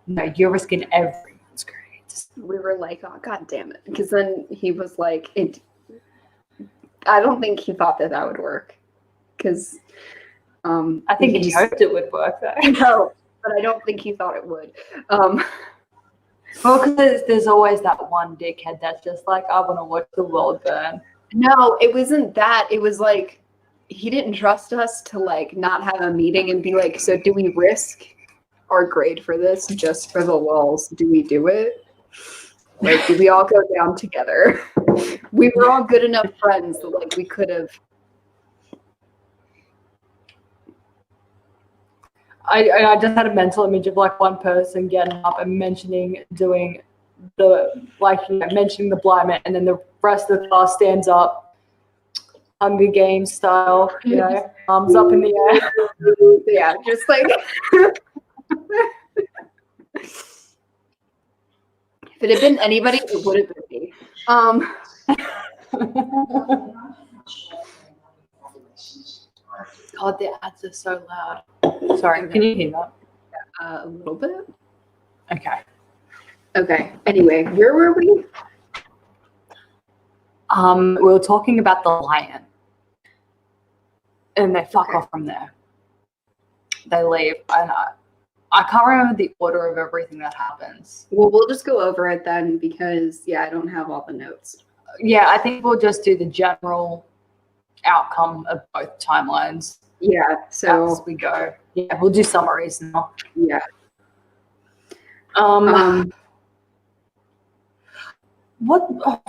Speaker 2: No, you're risking everyone's grades.
Speaker 1: We were like, oh, god damn it. Because then he was like, I don't think he thought that would work. Because
Speaker 2: I think he hoped it would work, though.
Speaker 1: No, but I don't think he thought it would.
Speaker 2: Well, because there's always that one dickhead that's just like, I want to watch the world burn.
Speaker 1: No, it wasn't that. It was like, he didn't trust us to like not have a meeting and be like, so do we risk our grade for this just for the lulz? Do we do it? Like, do we all go down together? We were all good enough friends that like we could have.
Speaker 2: I just had a mental image of like one person getting up and mentioning doing the mentioning the blind man, and then the rest of the class stands up, Hunger Games style, you know, arms up in the air.
Speaker 1: Yeah, just like. If it had been anybody, it would have been me.
Speaker 2: God, the ads are so loud. Sorry, can you hear that?
Speaker 1: A little bit.
Speaker 2: Okay.
Speaker 1: Anyway, where were we?
Speaker 2: We were talking about the lion, and they fuck off from there. They leave. I can't remember the order of everything that happens.
Speaker 1: Well, we'll just go over it then because, yeah, I don't have all the notes.
Speaker 2: Yeah, I think we'll just do the general outcome of both timelines.
Speaker 1: Yeah, so
Speaker 2: as we go. Yeah, we'll do summaries now.
Speaker 1: Yeah.
Speaker 2: What? Oh.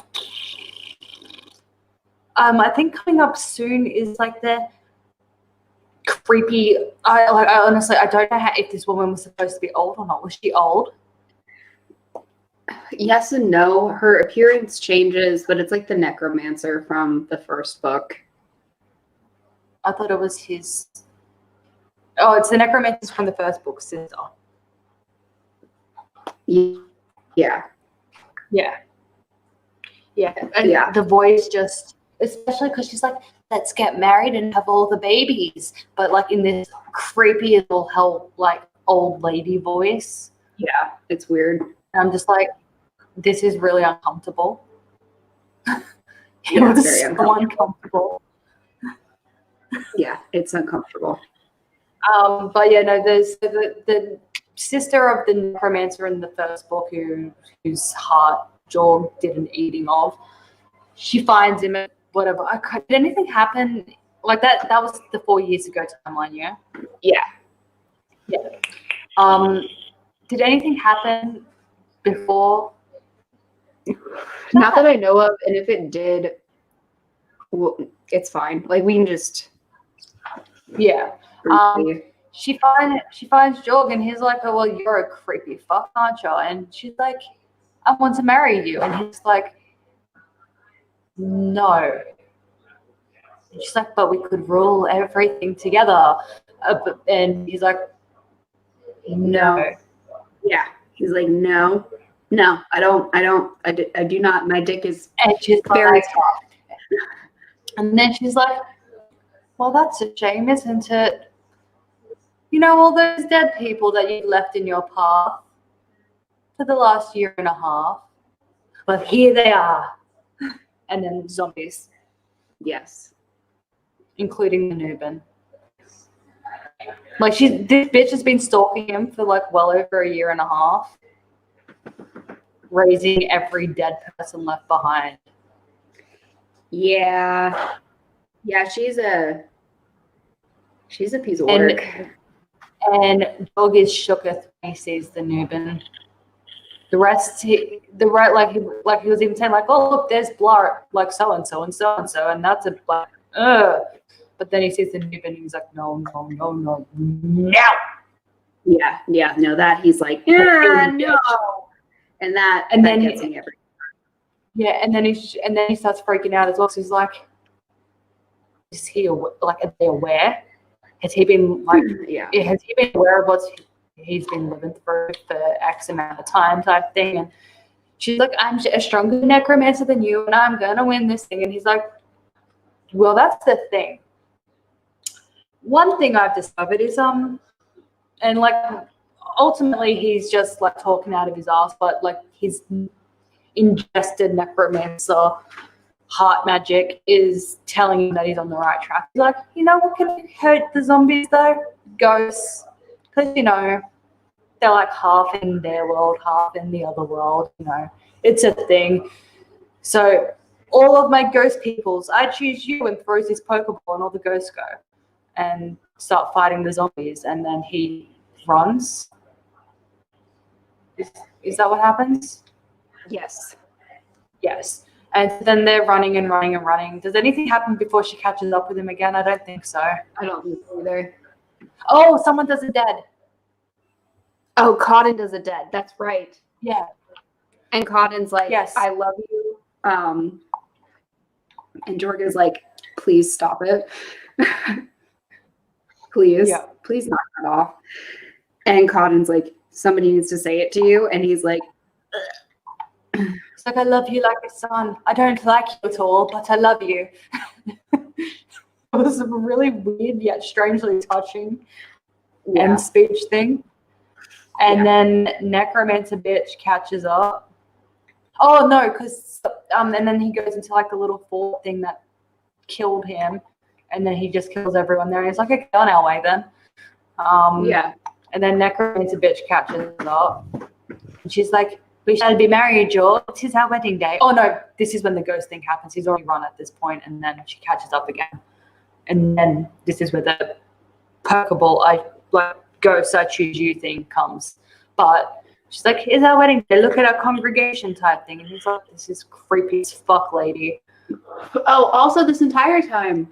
Speaker 2: I think coming up soon is like the creepy. I honestly, I don't know if this woman was supposed to be old or not. Was she old?
Speaker 1: Yes and no. Her appearance changes, but it's like the necromancer from the first book.
Speaker 2: I thought it was his. Oh, it's the necromancer from the first book, sister.
Speaker 1: Yeah.
Speaker 2: Yeah. Yeah. And
Speaker 1: Yeah.
Speaker 2: the voice just, especially because she's like, let's get married and have all the babies. But like in this creepy as all hell, like old lady voice.
Speaker 1: Yeah. It's weird.
Speaker 2: And I'm just like, this is really uncomfortable. It
Speaker 1: Yeah,
Speaker 2: was
Speaker 1: very
Speaker 2: so uncomfortable.
Speaker 1: Yeah, it's uncomfortable.
Speaker 2: But yeah, no, there's the sister of the necromancer in the first book whose heart Jorg did an eating of. She finds him at whatever. Did anything happen like that? That was the 4 years ago timeline, yeah?
Speaker 1: Yeah.
Speaker 2: Yeah. Did anything happen before?
Speaker 1: Not that I know of, and if it did, well, it's fine. Like we can just
Speaker 2: Yeah.
Speaker 1: briefly.
Speaker 2: She finds Jorg and he's like, oh well, you're a creepy fuck, aren't you? And she's like, I want to marry you. And he's like, no. And she's like, but we could rule everything together. And he's like, no.
Speaker 1: Yeah. He's like, no, I do not. My dick is
Speaker 2: And she's
Speaker 1: very
Speaker 2: like, and then she's like, well, that's a shame, isn't it? You know, all those dead people that you left in your path for the last year and a half. But here they are. And then zombies,
Speaker 1: yes.
Speaker 2: including the Nuban. Like this bitch has been stalking him for like well over a year and a half, raising every dead person left behind.
Speaker 1: Yeah. Yeah, she's a piece of work.
Speaker 2: And Dog is shooketh when he sees the Nuban. The rest, he was even saying like, oh look, there's blood, like so and so and so and so, and that's a black. But then he sees the Nuban and he's like, no.
Speaker 1: Yeah, no, that he's like, yeah, no, and then gets me every.
Speaker 2: Yeah, and then he starts freaking out as well. So he's like, is he like, are they aware? Has he been like, has he been aware of what he's been living through for X amount of time type thing? And she's like, I'm a stronger necromancer than you, and I'm gonna win this thing. And he's like, well, that's the thing. One thing I've discovered is and like ultimately he's just like talking out of his ass, but like his ingested necromancer heart magic is telling him that he's on the right track. He's like, you know what can hurt the zombies though? Ghosts. Because, you know, they're like half in their world, half in the other world, you know. It's a thing. So all of my ghost peoples, I choose you, and throws his Pokeball and all the ghosts go and start fighting the zombies, and then he runs. Is that what happens?
Speaker 1: Yes.
Speaker 2: Yes. And then they're running and running and running. Does anything happen before she catches up with him again? I don't think so.
Speaker 1: I don't think so either.
Speaker 2: Oh, someone does a dead.
Speaker 1: Oh, Cotton does a dead. That's right.
Speaker 2: Yeah.
Speaker 1: And Cotton's like,
Speaker 2: yes,
Speaker 1: I love you. And Jorg is like, please stop it. Please knock that off. And Cotton's like, somebody needs to say it to you. And he's like,
Speaker 2: it's like, I love you like a son. I don't like you at all, but I love you. It was a really weird yet strangely touching end speech thing. And then Necromancer bitch catches up. Oh no, because and then he goes into like the little fort thing that killed him, and then he just kills everyone there. And he's like, okay, on our way then. And then Necromancer bitch catches up, and she's like, we shall be married, George. It is our wedding day. Oh no, this is when the ghost thing happens. He's already run at this point, and then she catches up again. And then this is where the Pokeball, ghost, I choose you thing comes. But she's like, it's our wedding day. Look at our congregation type thing. And he's like, this is creepy as fuck, lady.
Speaker 1: Oh, also this entire time,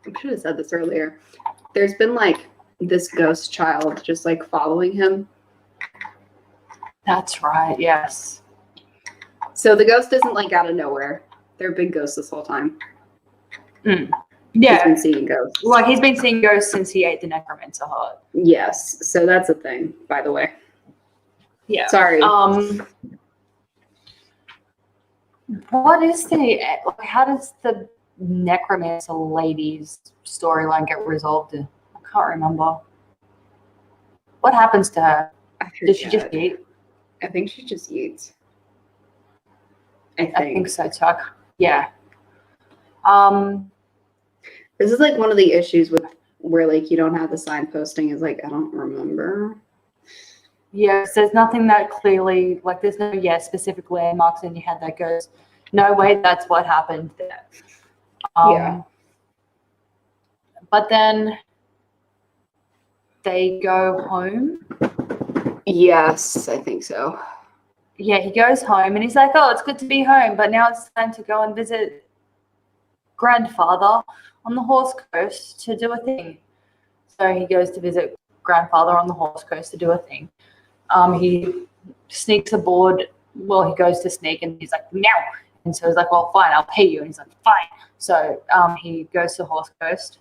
Speaker 1: I should have said this earlier, there's been like this ghost child just like following him.
Speaker 2: That's right, yes.
Speaker 1: So the ghost isn't like out of nowhere. There have been ghosts this whole time.
Speaker 2: Mm.
Speaker 1: He's
Speaker 2: Yeah.
Speaker 1: been seeing ghosts.
Speaker 2: Like, he's been seeing ghosts since he ate the necromancer heart.
Speaker 1: Yes. So that's a thing, by the way.
Speaker 2: Yeah.
Speaker 1: Sorry.
Speaker 2: What is the, like, how does the necromancer lady's storyline get resolved? I can't remember. What happens to her?
Speaker 1: I
Speaker 2: Does she just eat?
Speaker 1: I think she just eats.
Speaker 2: I think so too. Yeah.
Speaker 1: This is like one of the issues with where like you don't have the signposting is like I don't remember.
Speaker 2: Yes, there's nothing that clearly, like, there's no specific landmarks in your head that goes, no way, that's what happened there.
Speaker 1: Yeah.
Speaker 2: But then they go home.
Speaker 1: Yes, I think so.
Speaker 2: Yeah, he goes home and he's like, oh, it's good to be home, but now it's time to go and visit grandfather on the Horse Coast to do a thing. So he goes to visit grandfather on the Horse Coast to do a thing. He sneaks aboard. Well, he goes to sneak and he's like, no. And so he's like, well, fine, I'll pay you. And he's like, fine. So he goes to Horse Coast.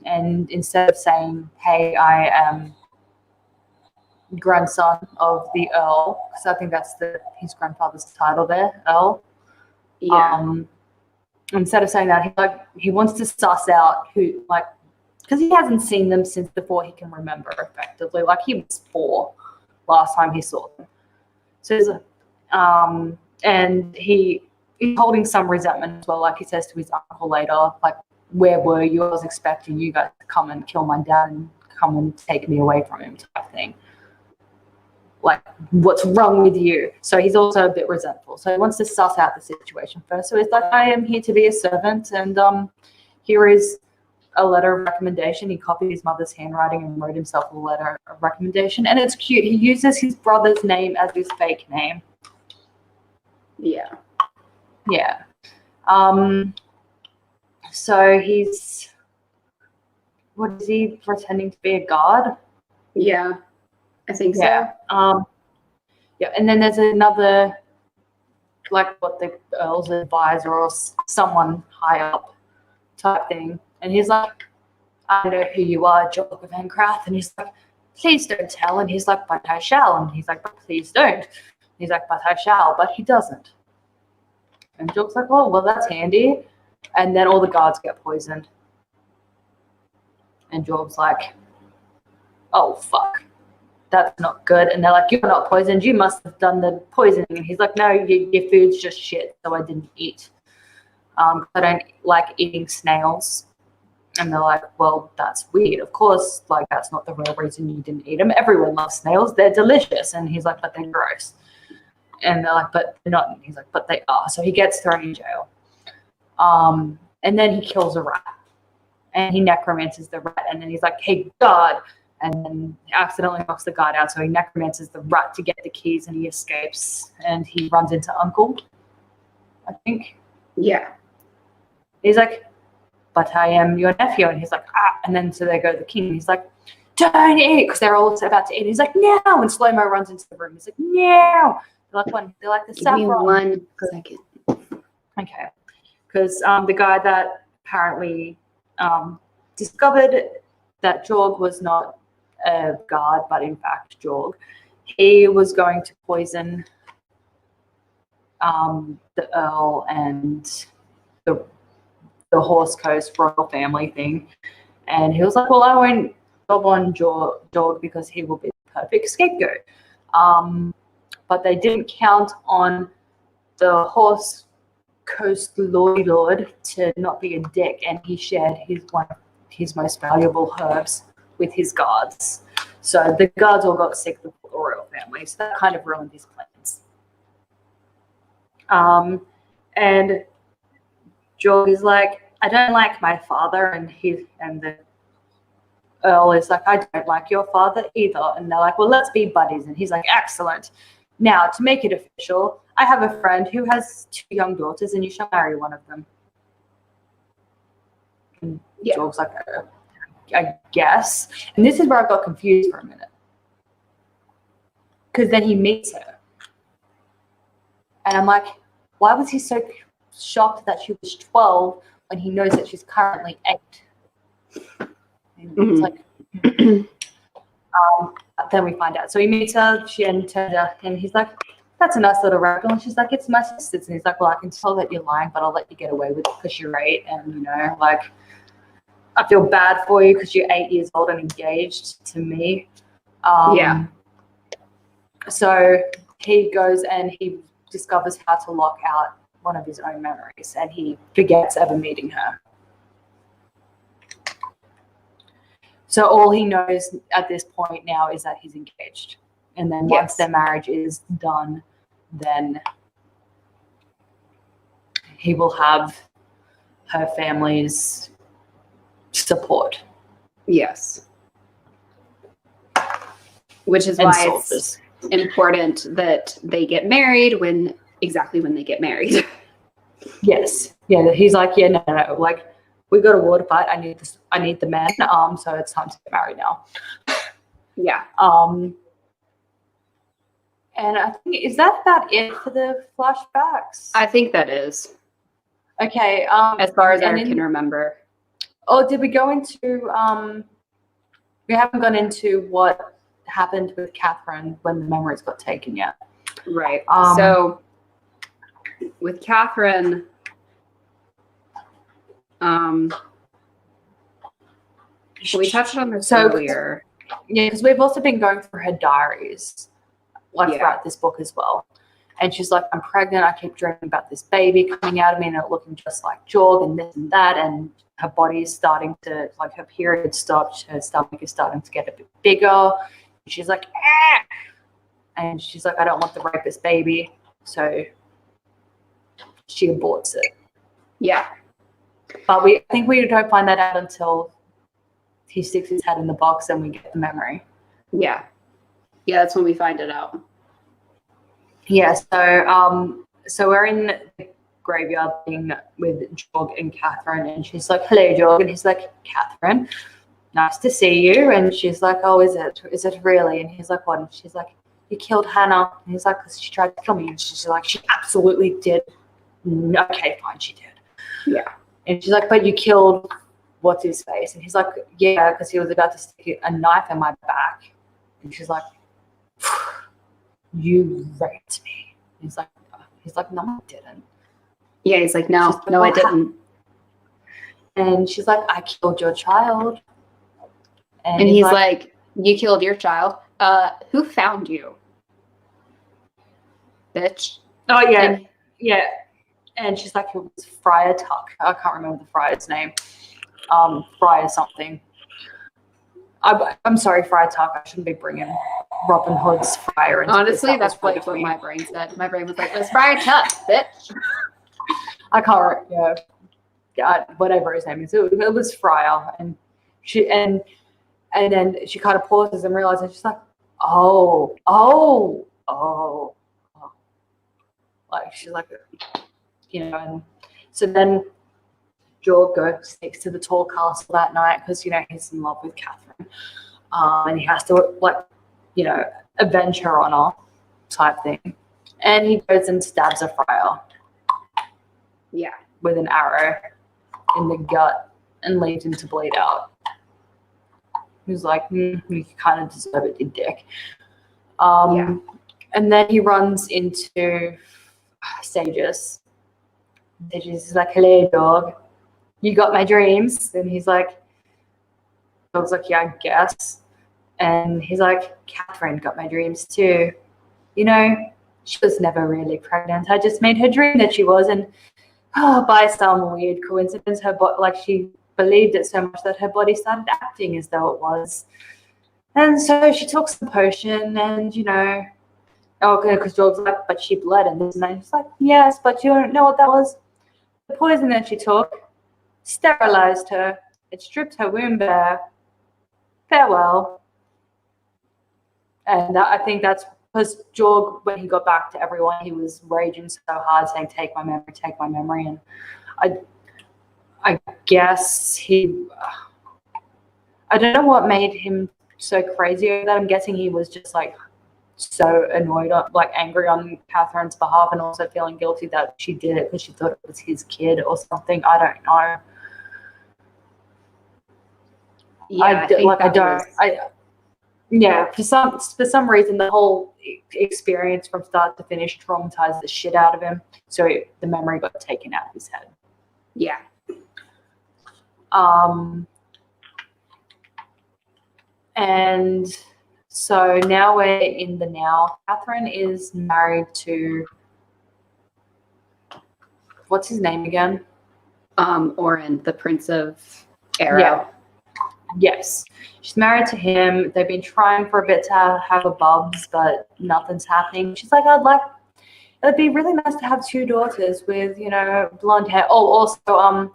Speaker 2: And instead of saying, hey, I am grandson of the Earl, because I think that's his grandfather's title there, Earl.
Speaker 1: Yeah.
Speaker 2: Instead of saying that, he wants to suss out who, like, because he hasn't seen them since before he can remember effectively. Like, he was 4 last time he saw them. So he's and he's holding some resentment as well. Like, he says to his uncle later, like, where were you? I was expecting you guys to come and kill my dad and come and take me away from him, type thing. Like, what's wrong with you? So he's also a bit resentful. So he wants to suss out the situation first. So he's like, I am here to be a servant, and here is a letter of recommendation. He copied his mother's handwriting and wrote himself a letter of recommendation, and it's cute. He uses his brother's name as his fake name.
Speaker 1: Yeah.
Speaker 2: Yeah. So he's, what is he, pretending to be a god?
Speaker 1: Yeah. I think so.
Speaker 2: Yeah. Yeah, and then there's another, like, what the Earl's advisor or someone high up type thing. And he's like, I know who you are, Jock of Ancraft. And he's like, please don't tell. And he's like, but I shall. And he's like, but please don't. And he's like, but I shall. But he doesn't. And Jock's like, oh, well, that's handy. And then all the guards get poisoned. And Jock's like, oh, fuck. That's not good. And they're like, you're not poisoned. You must have done the poisoning. And he's like, no, your food's just shit, so I didn't eat. I don't like eating snails. And they're like, well, that's weird. Of course, like, that's not the real reason you didn't eat them. Everyone loves snails. They're delicious. And he's like, but they're gross. And they're like, but they're not. And he's like, but they are. So he gets thrown in jail. And then he kills a rat. And he necromances the rat. And then he's like, hey, God. And then he accidentally knocks the guard out. So he necromances the rat to get the keys, and he escapes. And he runs into Uncle, I think.
Speaker 1: Yeah.
Speaker 2: He's like, but I am your nephew. And he's like, ah. And then so they go to the king. He's like, don't eat, because they're all about to eat. He's like, no. And Slow-Mo runs into the room. He's like, no. They're like the
Speaker 1: Give me
Speaker 2: saffron.
Speaker 1: 1 second.
Speaker 2: Okay. Because the guy that apparently discovered that Jorg was not a guard, but in fact Jorg, he was going to poison the Earl and the Horse Coast royal family thing. And he was like, well, I won't job on Jorg because he will be the perfect scapegoat. But they didn't count on the Horse Coast Lord to not be a dick, and he shared one of his most valuable herbs with his guards. So the guards all got sick with the royal family, so that kind of ruined his plans. And Jorg is like, I don't like my father, and the Earl is like, I don't like your father either. And they're like, well, let's be buddies. And he's like, excellent. Now, to make it official, I have a friend who has 2 young daughters, and you shall marry one of them. And
Speaker 1: Yeah.
Speaker 2: Jorg's like, I guess. And this is where I got confused for a minute. Because then he meets her. And I'm like, why was he so shocked that she was 12 when he knows that she's currently 8? And it's like, then we find out. So he meets her, and he's like, that's a nice little ragdoll. And she's like, it's my sister's. And he's like, well, I can tell that you're lying, but I'll let you get away with it because you're 8. And, you know, like, I feel bad for you because you're 8 years old and engaged to me.
Speaker 1: Yeah.
Speaker 2: So he goes and he discovers how to lock out one of his own memories, and he forgets ever meeting her. So all he knows at this point now is that he's engaged. And then once their marriage is done, then he will have her family's support.
Speaker 1: Yes. Which is why it's important that they get married exactly when they get married.
Speaker 2: Yes. Yeah. He's like, yeah, no. Like, we got a war to fight. I need the man. So it's time to get married now.
Speaker 1: Yeah.
Speaker 2: And I think, is that about it for the flashbacks?
Speaker 1: I think that is.
Speaker 2: Okay.
Speaker 1: As far as I can remember.
Speaker 2: Oh, did we go into, we haven't gone into what happened with Catherine when the memories got taken yet.
Speaker 1: Right. So with Catherine, we touched on this earlier.
Speaker 2: Yeah, because we've also been going through her diaries, throughout this book as well. And she's like, I'm pregnant. I keep dreaming about this baby coming out of me and it looking just like Jorg and this and that. And her body is starting to, like, her period stopped. Her stomach is starting to get a bit bigger. And she's like, ah! And she's like, I don't want the rapist baby. So she aborts it.
Speaker 1: Yeah.
Speaker 2: But I think we don't find that out until he sticks his head in the box and we get the memory.
Speaker 1: Yeah. Yeah, that's when we find it out.
Speaker 2: Yeah, so we're in the graveyard thing with Jorg and Catherine, and she's like, hello, Jorg. And he's like, Catherine, nice to see you. And she's like, oh, is it? Is it really? And he's like, what? And she's like, you killed Hannah. And he's like, because she tried to kill me. And she's like, she absolutely did. Okay, fine, she did.
Speaker 1: Yeah.
Speaker 2: And she's like, but you killed what's his face? And he's like, yeah, because he was about to stick a knife in my back. And she's like, you raped me. He's like, no, I didn't.
Speaker 1: Yeah, he's like, no,
Speaker 2: like,
Speaker 1: no, I didn't.
Speaker 2: And she's like, I killed your child.
Speaker 1: And he's like, you killed your child? Who found you? Bitch.
Speaker 2: Oh, yeah. Yeah. And she's like, it was Friar Tuck. I can't remember the friar's name. Friar something. I'm sorry, Friar Tuck. I shouldn't be bringing Robin Hood's friar into
Speaker 1: Honestly,
Speaker 2: this.
Speaker 1: that's like what my brain said. My brain was like, it's Friar Tuck, bitch.
Speaker 2: I can't, God, whatever his name is. It was Friar. And then she kind of pauses and realizes, she's like, oh. Like, she's like, and so then Jorg sneaks to the tall castle that night because, he's in love with Catherine. And he has to, avenge her honor type thing. And he goes and stabs a friar.
Speaker 1: Yeah. With
Speaker 2: an arrow in the gut and leaves him to bleed out. He's like, you kind of deserve it, you dick. And then he runs into Sages. Sages is like, hello, dog. You got my dreams? And he's like, dog's like, yeah, I guess. And he's like, Catherine got my dreams too. She was never really pregnant. I just made her dream that she was. And by some weird coincidence, her she believed it so much that her body started acting as though it was. And so she took some potion and, because George's like, but she bled and this and that. She's like, yes, but you don't know what that was. The poison that she took sterilized her. It stripped her womb bare. Farewell. And I think that's because Jorg, when he got back to everyone, he was raging so hard, saying, take my memory. And I guess I don't know what made him so crazy over that. I'm guessing he was just like so annoyed, like angry on Catherine's behalf, and also feeling guilty that she did it because she thought it was his kid or something. I don't know. For some reason the whole experience from start to finish traumatized the shit out of him. So the memory got taken out of his head.
Speaker 1: Yeah.
Speaker 2: And so now we're in the now. Catherine is married to, what's his name again?
Speaker 1: Oren, the Prince of Arrow.
Speaker 2: Yeah. Yes. She's married to him. They've been trying for a bit to have a bubs, but nothing's happening. She's like, it'd be really nice to have 2 daughters with, blonde hair. Oh, also,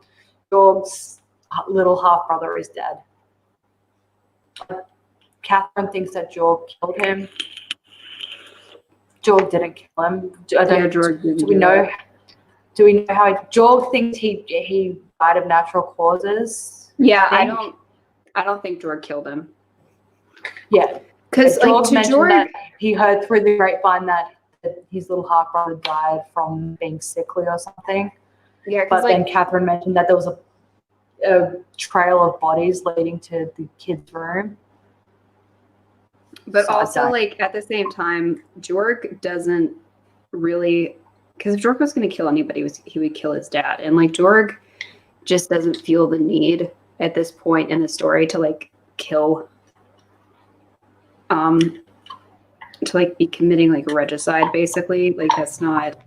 Speaker 2: George's little half brother is dead. Catherine thinks that George killed him. George didn't kill him.
Speaker 1: George didn't.
Speaker 2: Do we know how George thinks he died of natural causes?
Speaker 1: Yeah, I don't think George killed him.
Speaker 2: Yeah,
Speaker 1: because
Speaker 2: George mentioned that he heard through the grapevine that his little half brother died from being sickly or something.
Speaker 1: Yeah,
Speaker 2: but then Catherine mentioned that there was a trail of bodies leading to the kid's room.
Speaker 1: But also, at the same time, Jorg doesn't really, because if Jorg was going to kill anybody, he would kill his dad. And, Jorg just doesn't feel the need at this point in the story to, kill, to, be committing, regicide, basically. That's not.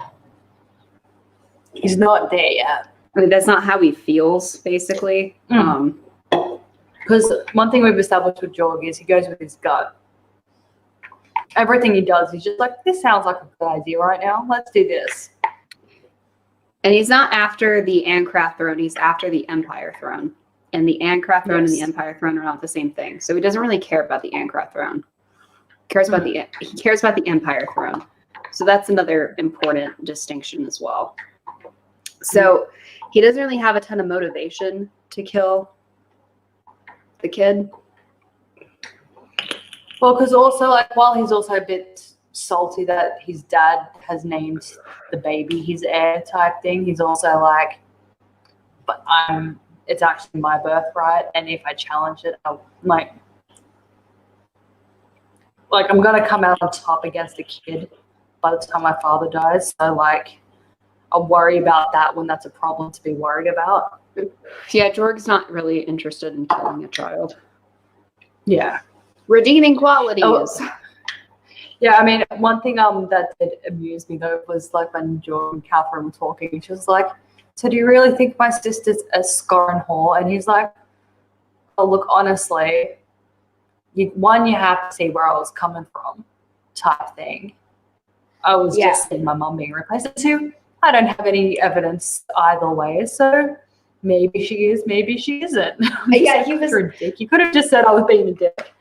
Speaker 2: He's not there yet.
Speaker 1: I mean, that's not how he feels, basically.
Speaker 2: Because one thing we've established with Jorg is he goes with his gut. Everything he does, he's just like, this sounds like a good idea right now. Let's do this.
Speaker 1: And he's not after the Ancraft throne. He's after the Empire throne. And the Ancraft throne and the Empire throne are not the same thing. So he doesn't really care about the Ancraft throne. He cares about the Empire throne. So that's another important distinction as well. So he doesn't really have a ton of motivation to kill the kid.
Speaker 2: Well, because also, while he's also a bit salty that his dad has named the baby his heir type thing, he's also like, but it's actually my birthright, and if I challenge it, I'm going to come out on top against the kid by the time my father dies. So, I'll worry about that when that's a problem to be worried about.
Speaker 1: Yeah, Jorg's not really interested in killing a child.
Speaker 2: Yeah.
Speaker 1: Redeeming qualities.
Speaker 2: Oh, yeah, I mean, one thing that did amuse me though was when George and Catherine were talking, she was like, so do you really think my sister's a scorn whore? And he's like, oh, look, honestly, you have to see where I was coming from type thing. I was just seeing my mum being replaced. And 2, I don't have any evidence either way, so maybe she is, maybe she isn't.
Speaker 1: Yeah, he was
Speaker 2: a dick. You could have just said I was being a dick.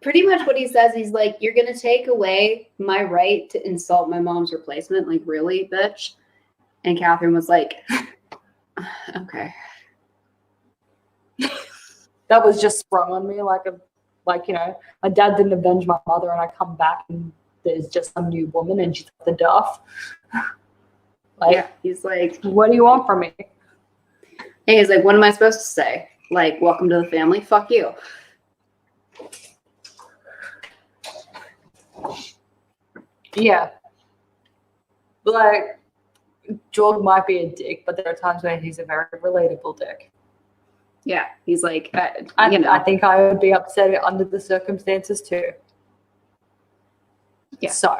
Speaker 1: Pretty much what he says, he's like, you're going to take away my right to insult my mom's replacement? Really, bitch? And Catherine was like, okay.
Speaker 2: That was just sprung on me my dad didn't avenge my mother and I come back and there's just some new woman and she's the duff.
Speaker 1: He's like,
Speaker 2: what do you want from me?
Speaker 1: And he's like, what am I supposed to say? Welcome to the family? Fuck you.
Speaker 2: Yeah. George might be a dick, but there are times when he's a very relatable dick.
Speaker 1: Yeah, he's like,
Speaker 2: I think I would be upset under the circumstances too.
Speaker 1: Yeah.
Speaker 2: So,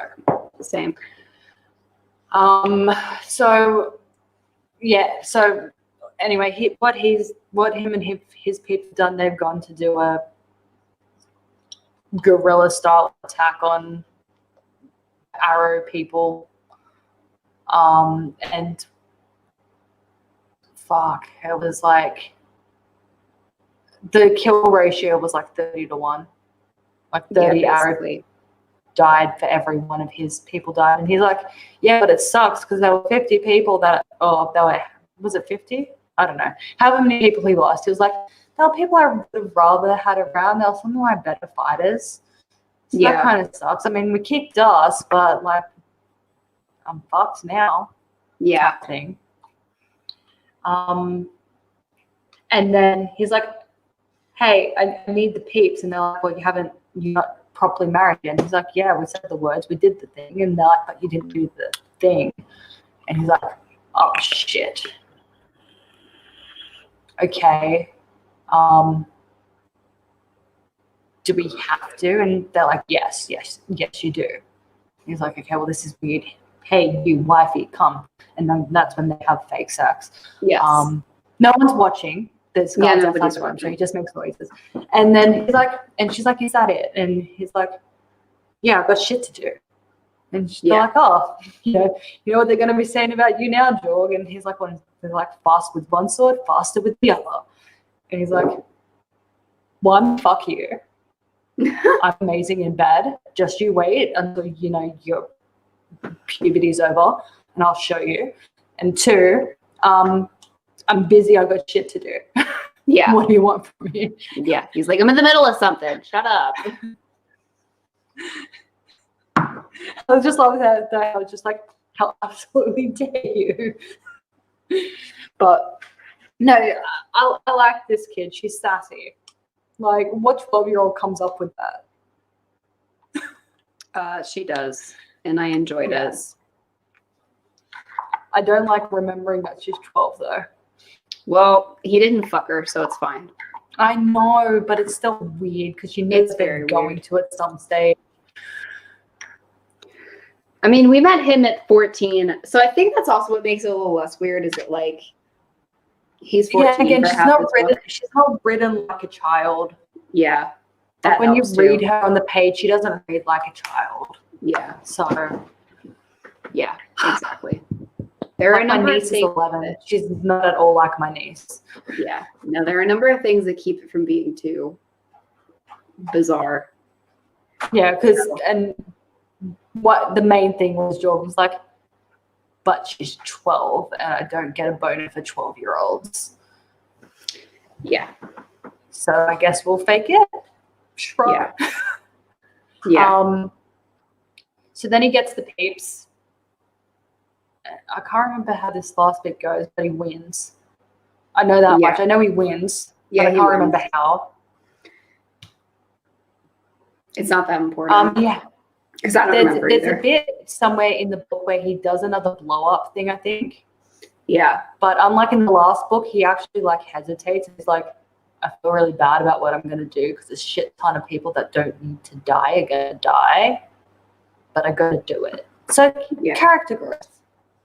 Speaker 1: same.
Speaker 2: So anyway, what him and his people done, they've gone to do a guerrilla style attack on Arrow people. And fuck, it was the kill ratio was 30-1. 30 Arrow died for every one of his people died. And he's like, yeah, but it sucks because there were 50 people was it 50? I don't know. However many people he lost. He was like, there were people I would have rather had around. There were some of my better fighters. So
Speaker 1: Yeah.
Speaker 2: that kind of sucks. I mean, we kicked ass, but like, I'm fucked now.
Speaker 1: Yeah.
Speaker 2: Type thing. And then he's like, hey, I need the peeps. And they're like, well, you're not properly married yet. And he's like, yeah, we said the words, we did the thing. And they're like, but you didn't do the thing. And he's like, oh, shit. Okay. Do we have to? And they're like, yes, you do. He's like, okay, well, this is weird. Hey, you wifey, come. And then that's when they have fake sex.
Speaker 1: Yes.
Speaker 2: No one's watching. There's guys
Speaker 1: nobody's
Speaker 2: outside the room, so
Speaker 1: watching.
Speaker 2: he just makes noises. And then he's like, and she's like, is that it? And he's like, yeah, I've got shit to do. And she's like, oh, you know what they're going to be saying about you now, Jorg? And he's like, well, they're like, fast with one sword, faster with the other. And he's like, one, fuck you. I'm amazing in bed. Just you wait until, your puberty's over, and I'll show you. And two, I'm busy. I've got shit to do.
Speaker 1: Yeah.
Speaker 2: What do you want from me?
Speaker 1: Yeah. He's like, I'm in the middle of something. Shut up.
Speaker 2: I was just loving that. I was just like, how absolutely dare you? But no, I like this kid. She's sassy. Like, what 12-year-old comes up with that?
Speaker 1: She does. And I enjoyed it.
Speaker 2: I don't like remembering that she's 12, though.
Speaker 1: Well, he didn't fuck her, so it's fine.
Speaker 2: I know, but it's still weird because you know they're going to at some stage.
Speaker 1: I mean, we met him at 14, so I think that's also what makes it a little less weird. Is it like he's 14?
Speaker 2: Yeah, again, she's not written like a child.
Speaker 1: Yeah,
Speaker 2: like when you read her on the page, she doesn't read like a child.
Speaker 1: Yeah.
Speaker 2: So.
Speaker 1: Yeah, exactly. There are a number of things.
Speaker 2: 11. She's not at all like my niece.
Speaker 1: Yeah. No, there are a number of things that keep it from being too bizarre.
Speaker 2: Yeah, and what the main thing was, Jordan was like, but she's 12 and I don't get a boner for 12-year-olds.
Speaker 1: Yeah.
Speaker 2: So I guess we'll fake it. Shrug.
Speaker 1: Yeah. Yeah.
Speaker 2: So then he gets the peeps. I can't remember how this last bit goes, but he wins. I know that much. I know he wins.
Speaker 1: Yeah,
Speaker 2: but I can't remember how.
Speaker 1: It's not that important.
Speaker 2: Yeah.
Speaker 1: Because I don't remember
Speaker 2: there's
Speaker 1: either.
Speaker 2: a bit somewhere in the book where he does another blow up thing, I think.
Speaker 1: Yeah.
Speaker 2: But unlike in the last book, he actually like hesitates. He's like, I feel really bad about what I'm going to do because there's a shit ton of people that don't need to die are going to die, but I got to do it. So character growth.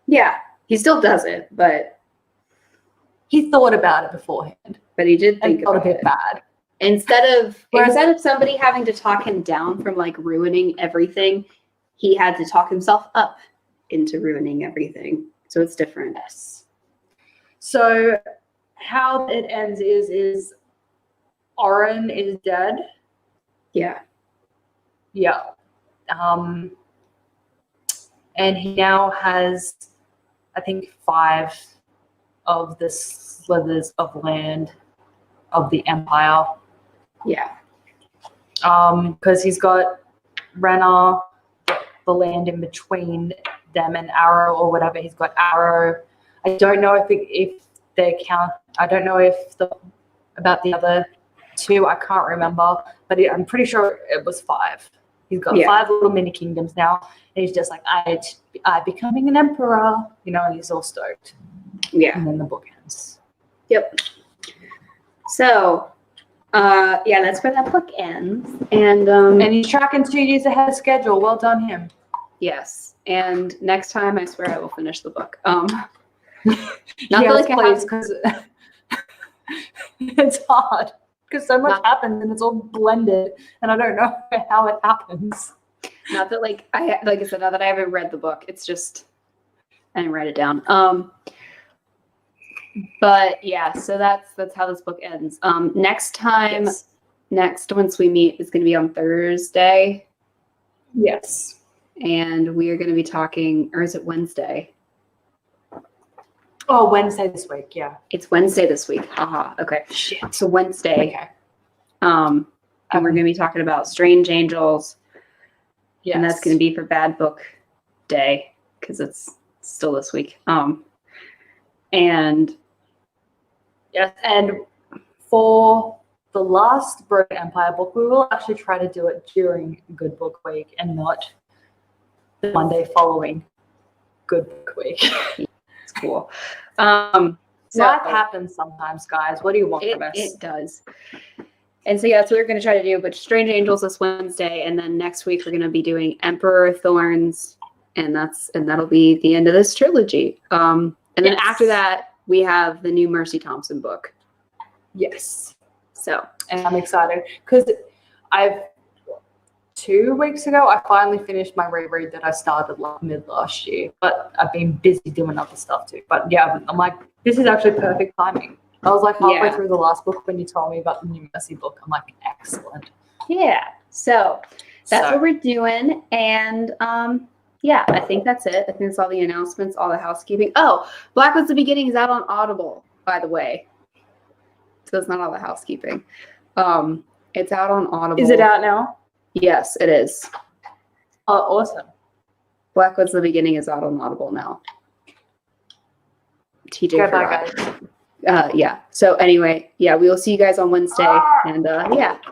Speaker 1: Yeah, he still does it, but
Speaker 2: he thought about it beforehand.
Speaker 1: But he did think
Speaker 2: about
Speaker 1: about
Speaker 2: a bit bad.
Speaker 1: Instead of somebody having to talk him down from like ruining everything, he had to talk himself up into ruining everything. So it's different.
Speaker 2: So how it ends is Oren is dead.
Speaker 1: Yeah.
Speaker 2: Yeah. And he now has, I think, 5 of the slithers of land of the Empire.
Speaker 1: Yeah.
Speaker 2: Because he's got Renner, the land in between them and Arrow or whatever. He's got Arrow. I don't know if they count. I don't know about the other 2. I can't remember, but I'm pretty sure it was 5. He's got 5 little mini kingdoms now, and he's just like, I becoming an emperor, and he's all stoked.
Speaker 1: Yeah.
Speaker 2: And then the book ends.
Speaker 1: Yep. So, that's where that book ends. And
Speaker 2: he's tracking 2 years ahead of schedule. Well done, him.
Speaker 1: Yes. And next time, I swear I will finish the book.
Speaker 2: Because it's hard. Because so much happens and it's all blended, and I don't know how it happens.
Speaker 1: Not that I said, not that I haven't read the book. It's just I didn't write it down. But yeah, so that's how this book ends. Next time, once we meet, is going to be on Thursday.
Speaker 2: Yes.
Speaker 1: And we are going to be talking, or is it Wednesday?
Speaker 2: Oh, Wednesday this week, yeah.
Speaker 1: It's Wednesday this week. Okay.
Speaker 2: Shit.
Speaker 1: So Wednesday.
Speaker 2: Okay.
Speaker 1: And we're going to be talking about Strange Angels,
Speaker 2: Yes.
Speaker 1: And that's going to be for Bad Book Day because it's still this week. And
Speaker 2: yes, and for the last Broken Empire book, we will actually try to do it during Good Book Week and not the Monday following Good Book Week.
Speaker 1: it's cool.
Speaker 2: Life happens sometimes, guys. What do you want from us?
Speaker 1: It does. And so, yeah, that's what we're going to try to do. But Strange Angels this Wednesday. And then next week, we're going to be doing Emperor Thorns. And that'll be the end of this trilogy. And then after that, we have the new Mercy Thompson book.
Speaker 2: Yes.
Speaker 1: So,
Speaker 2: and I'm excited because 2 weeks ago, I finally finished my reread that I started like mid last year, but I've been busy doing other stuff too. But yeah, I'm like, this is actually perfect timing. I was like halfway through the last book when you told me about the new Mercy book. I'm like, excellent.
Speaker 1: Yeah. So that's what we're doing. And yeah, I think that's it. I think that's all the announcements, all the housekeeping. Oh, Blackwood's the Beginning is out on Audible, by the way. So it's not all the housekeeping. It's out on Audible.
Speaker 2: Is it out now?
Speaker 1: Yes, it is.
Speaker 2: Oh, awesome.
Speaker 1: Blackwood's the Beginning is out on Audible now. TJ
Speaker 2: Goodbye, guys.
Speaker 1: Yeah. So anyway, yeah, we will see you guys on Wednesday. And yeah,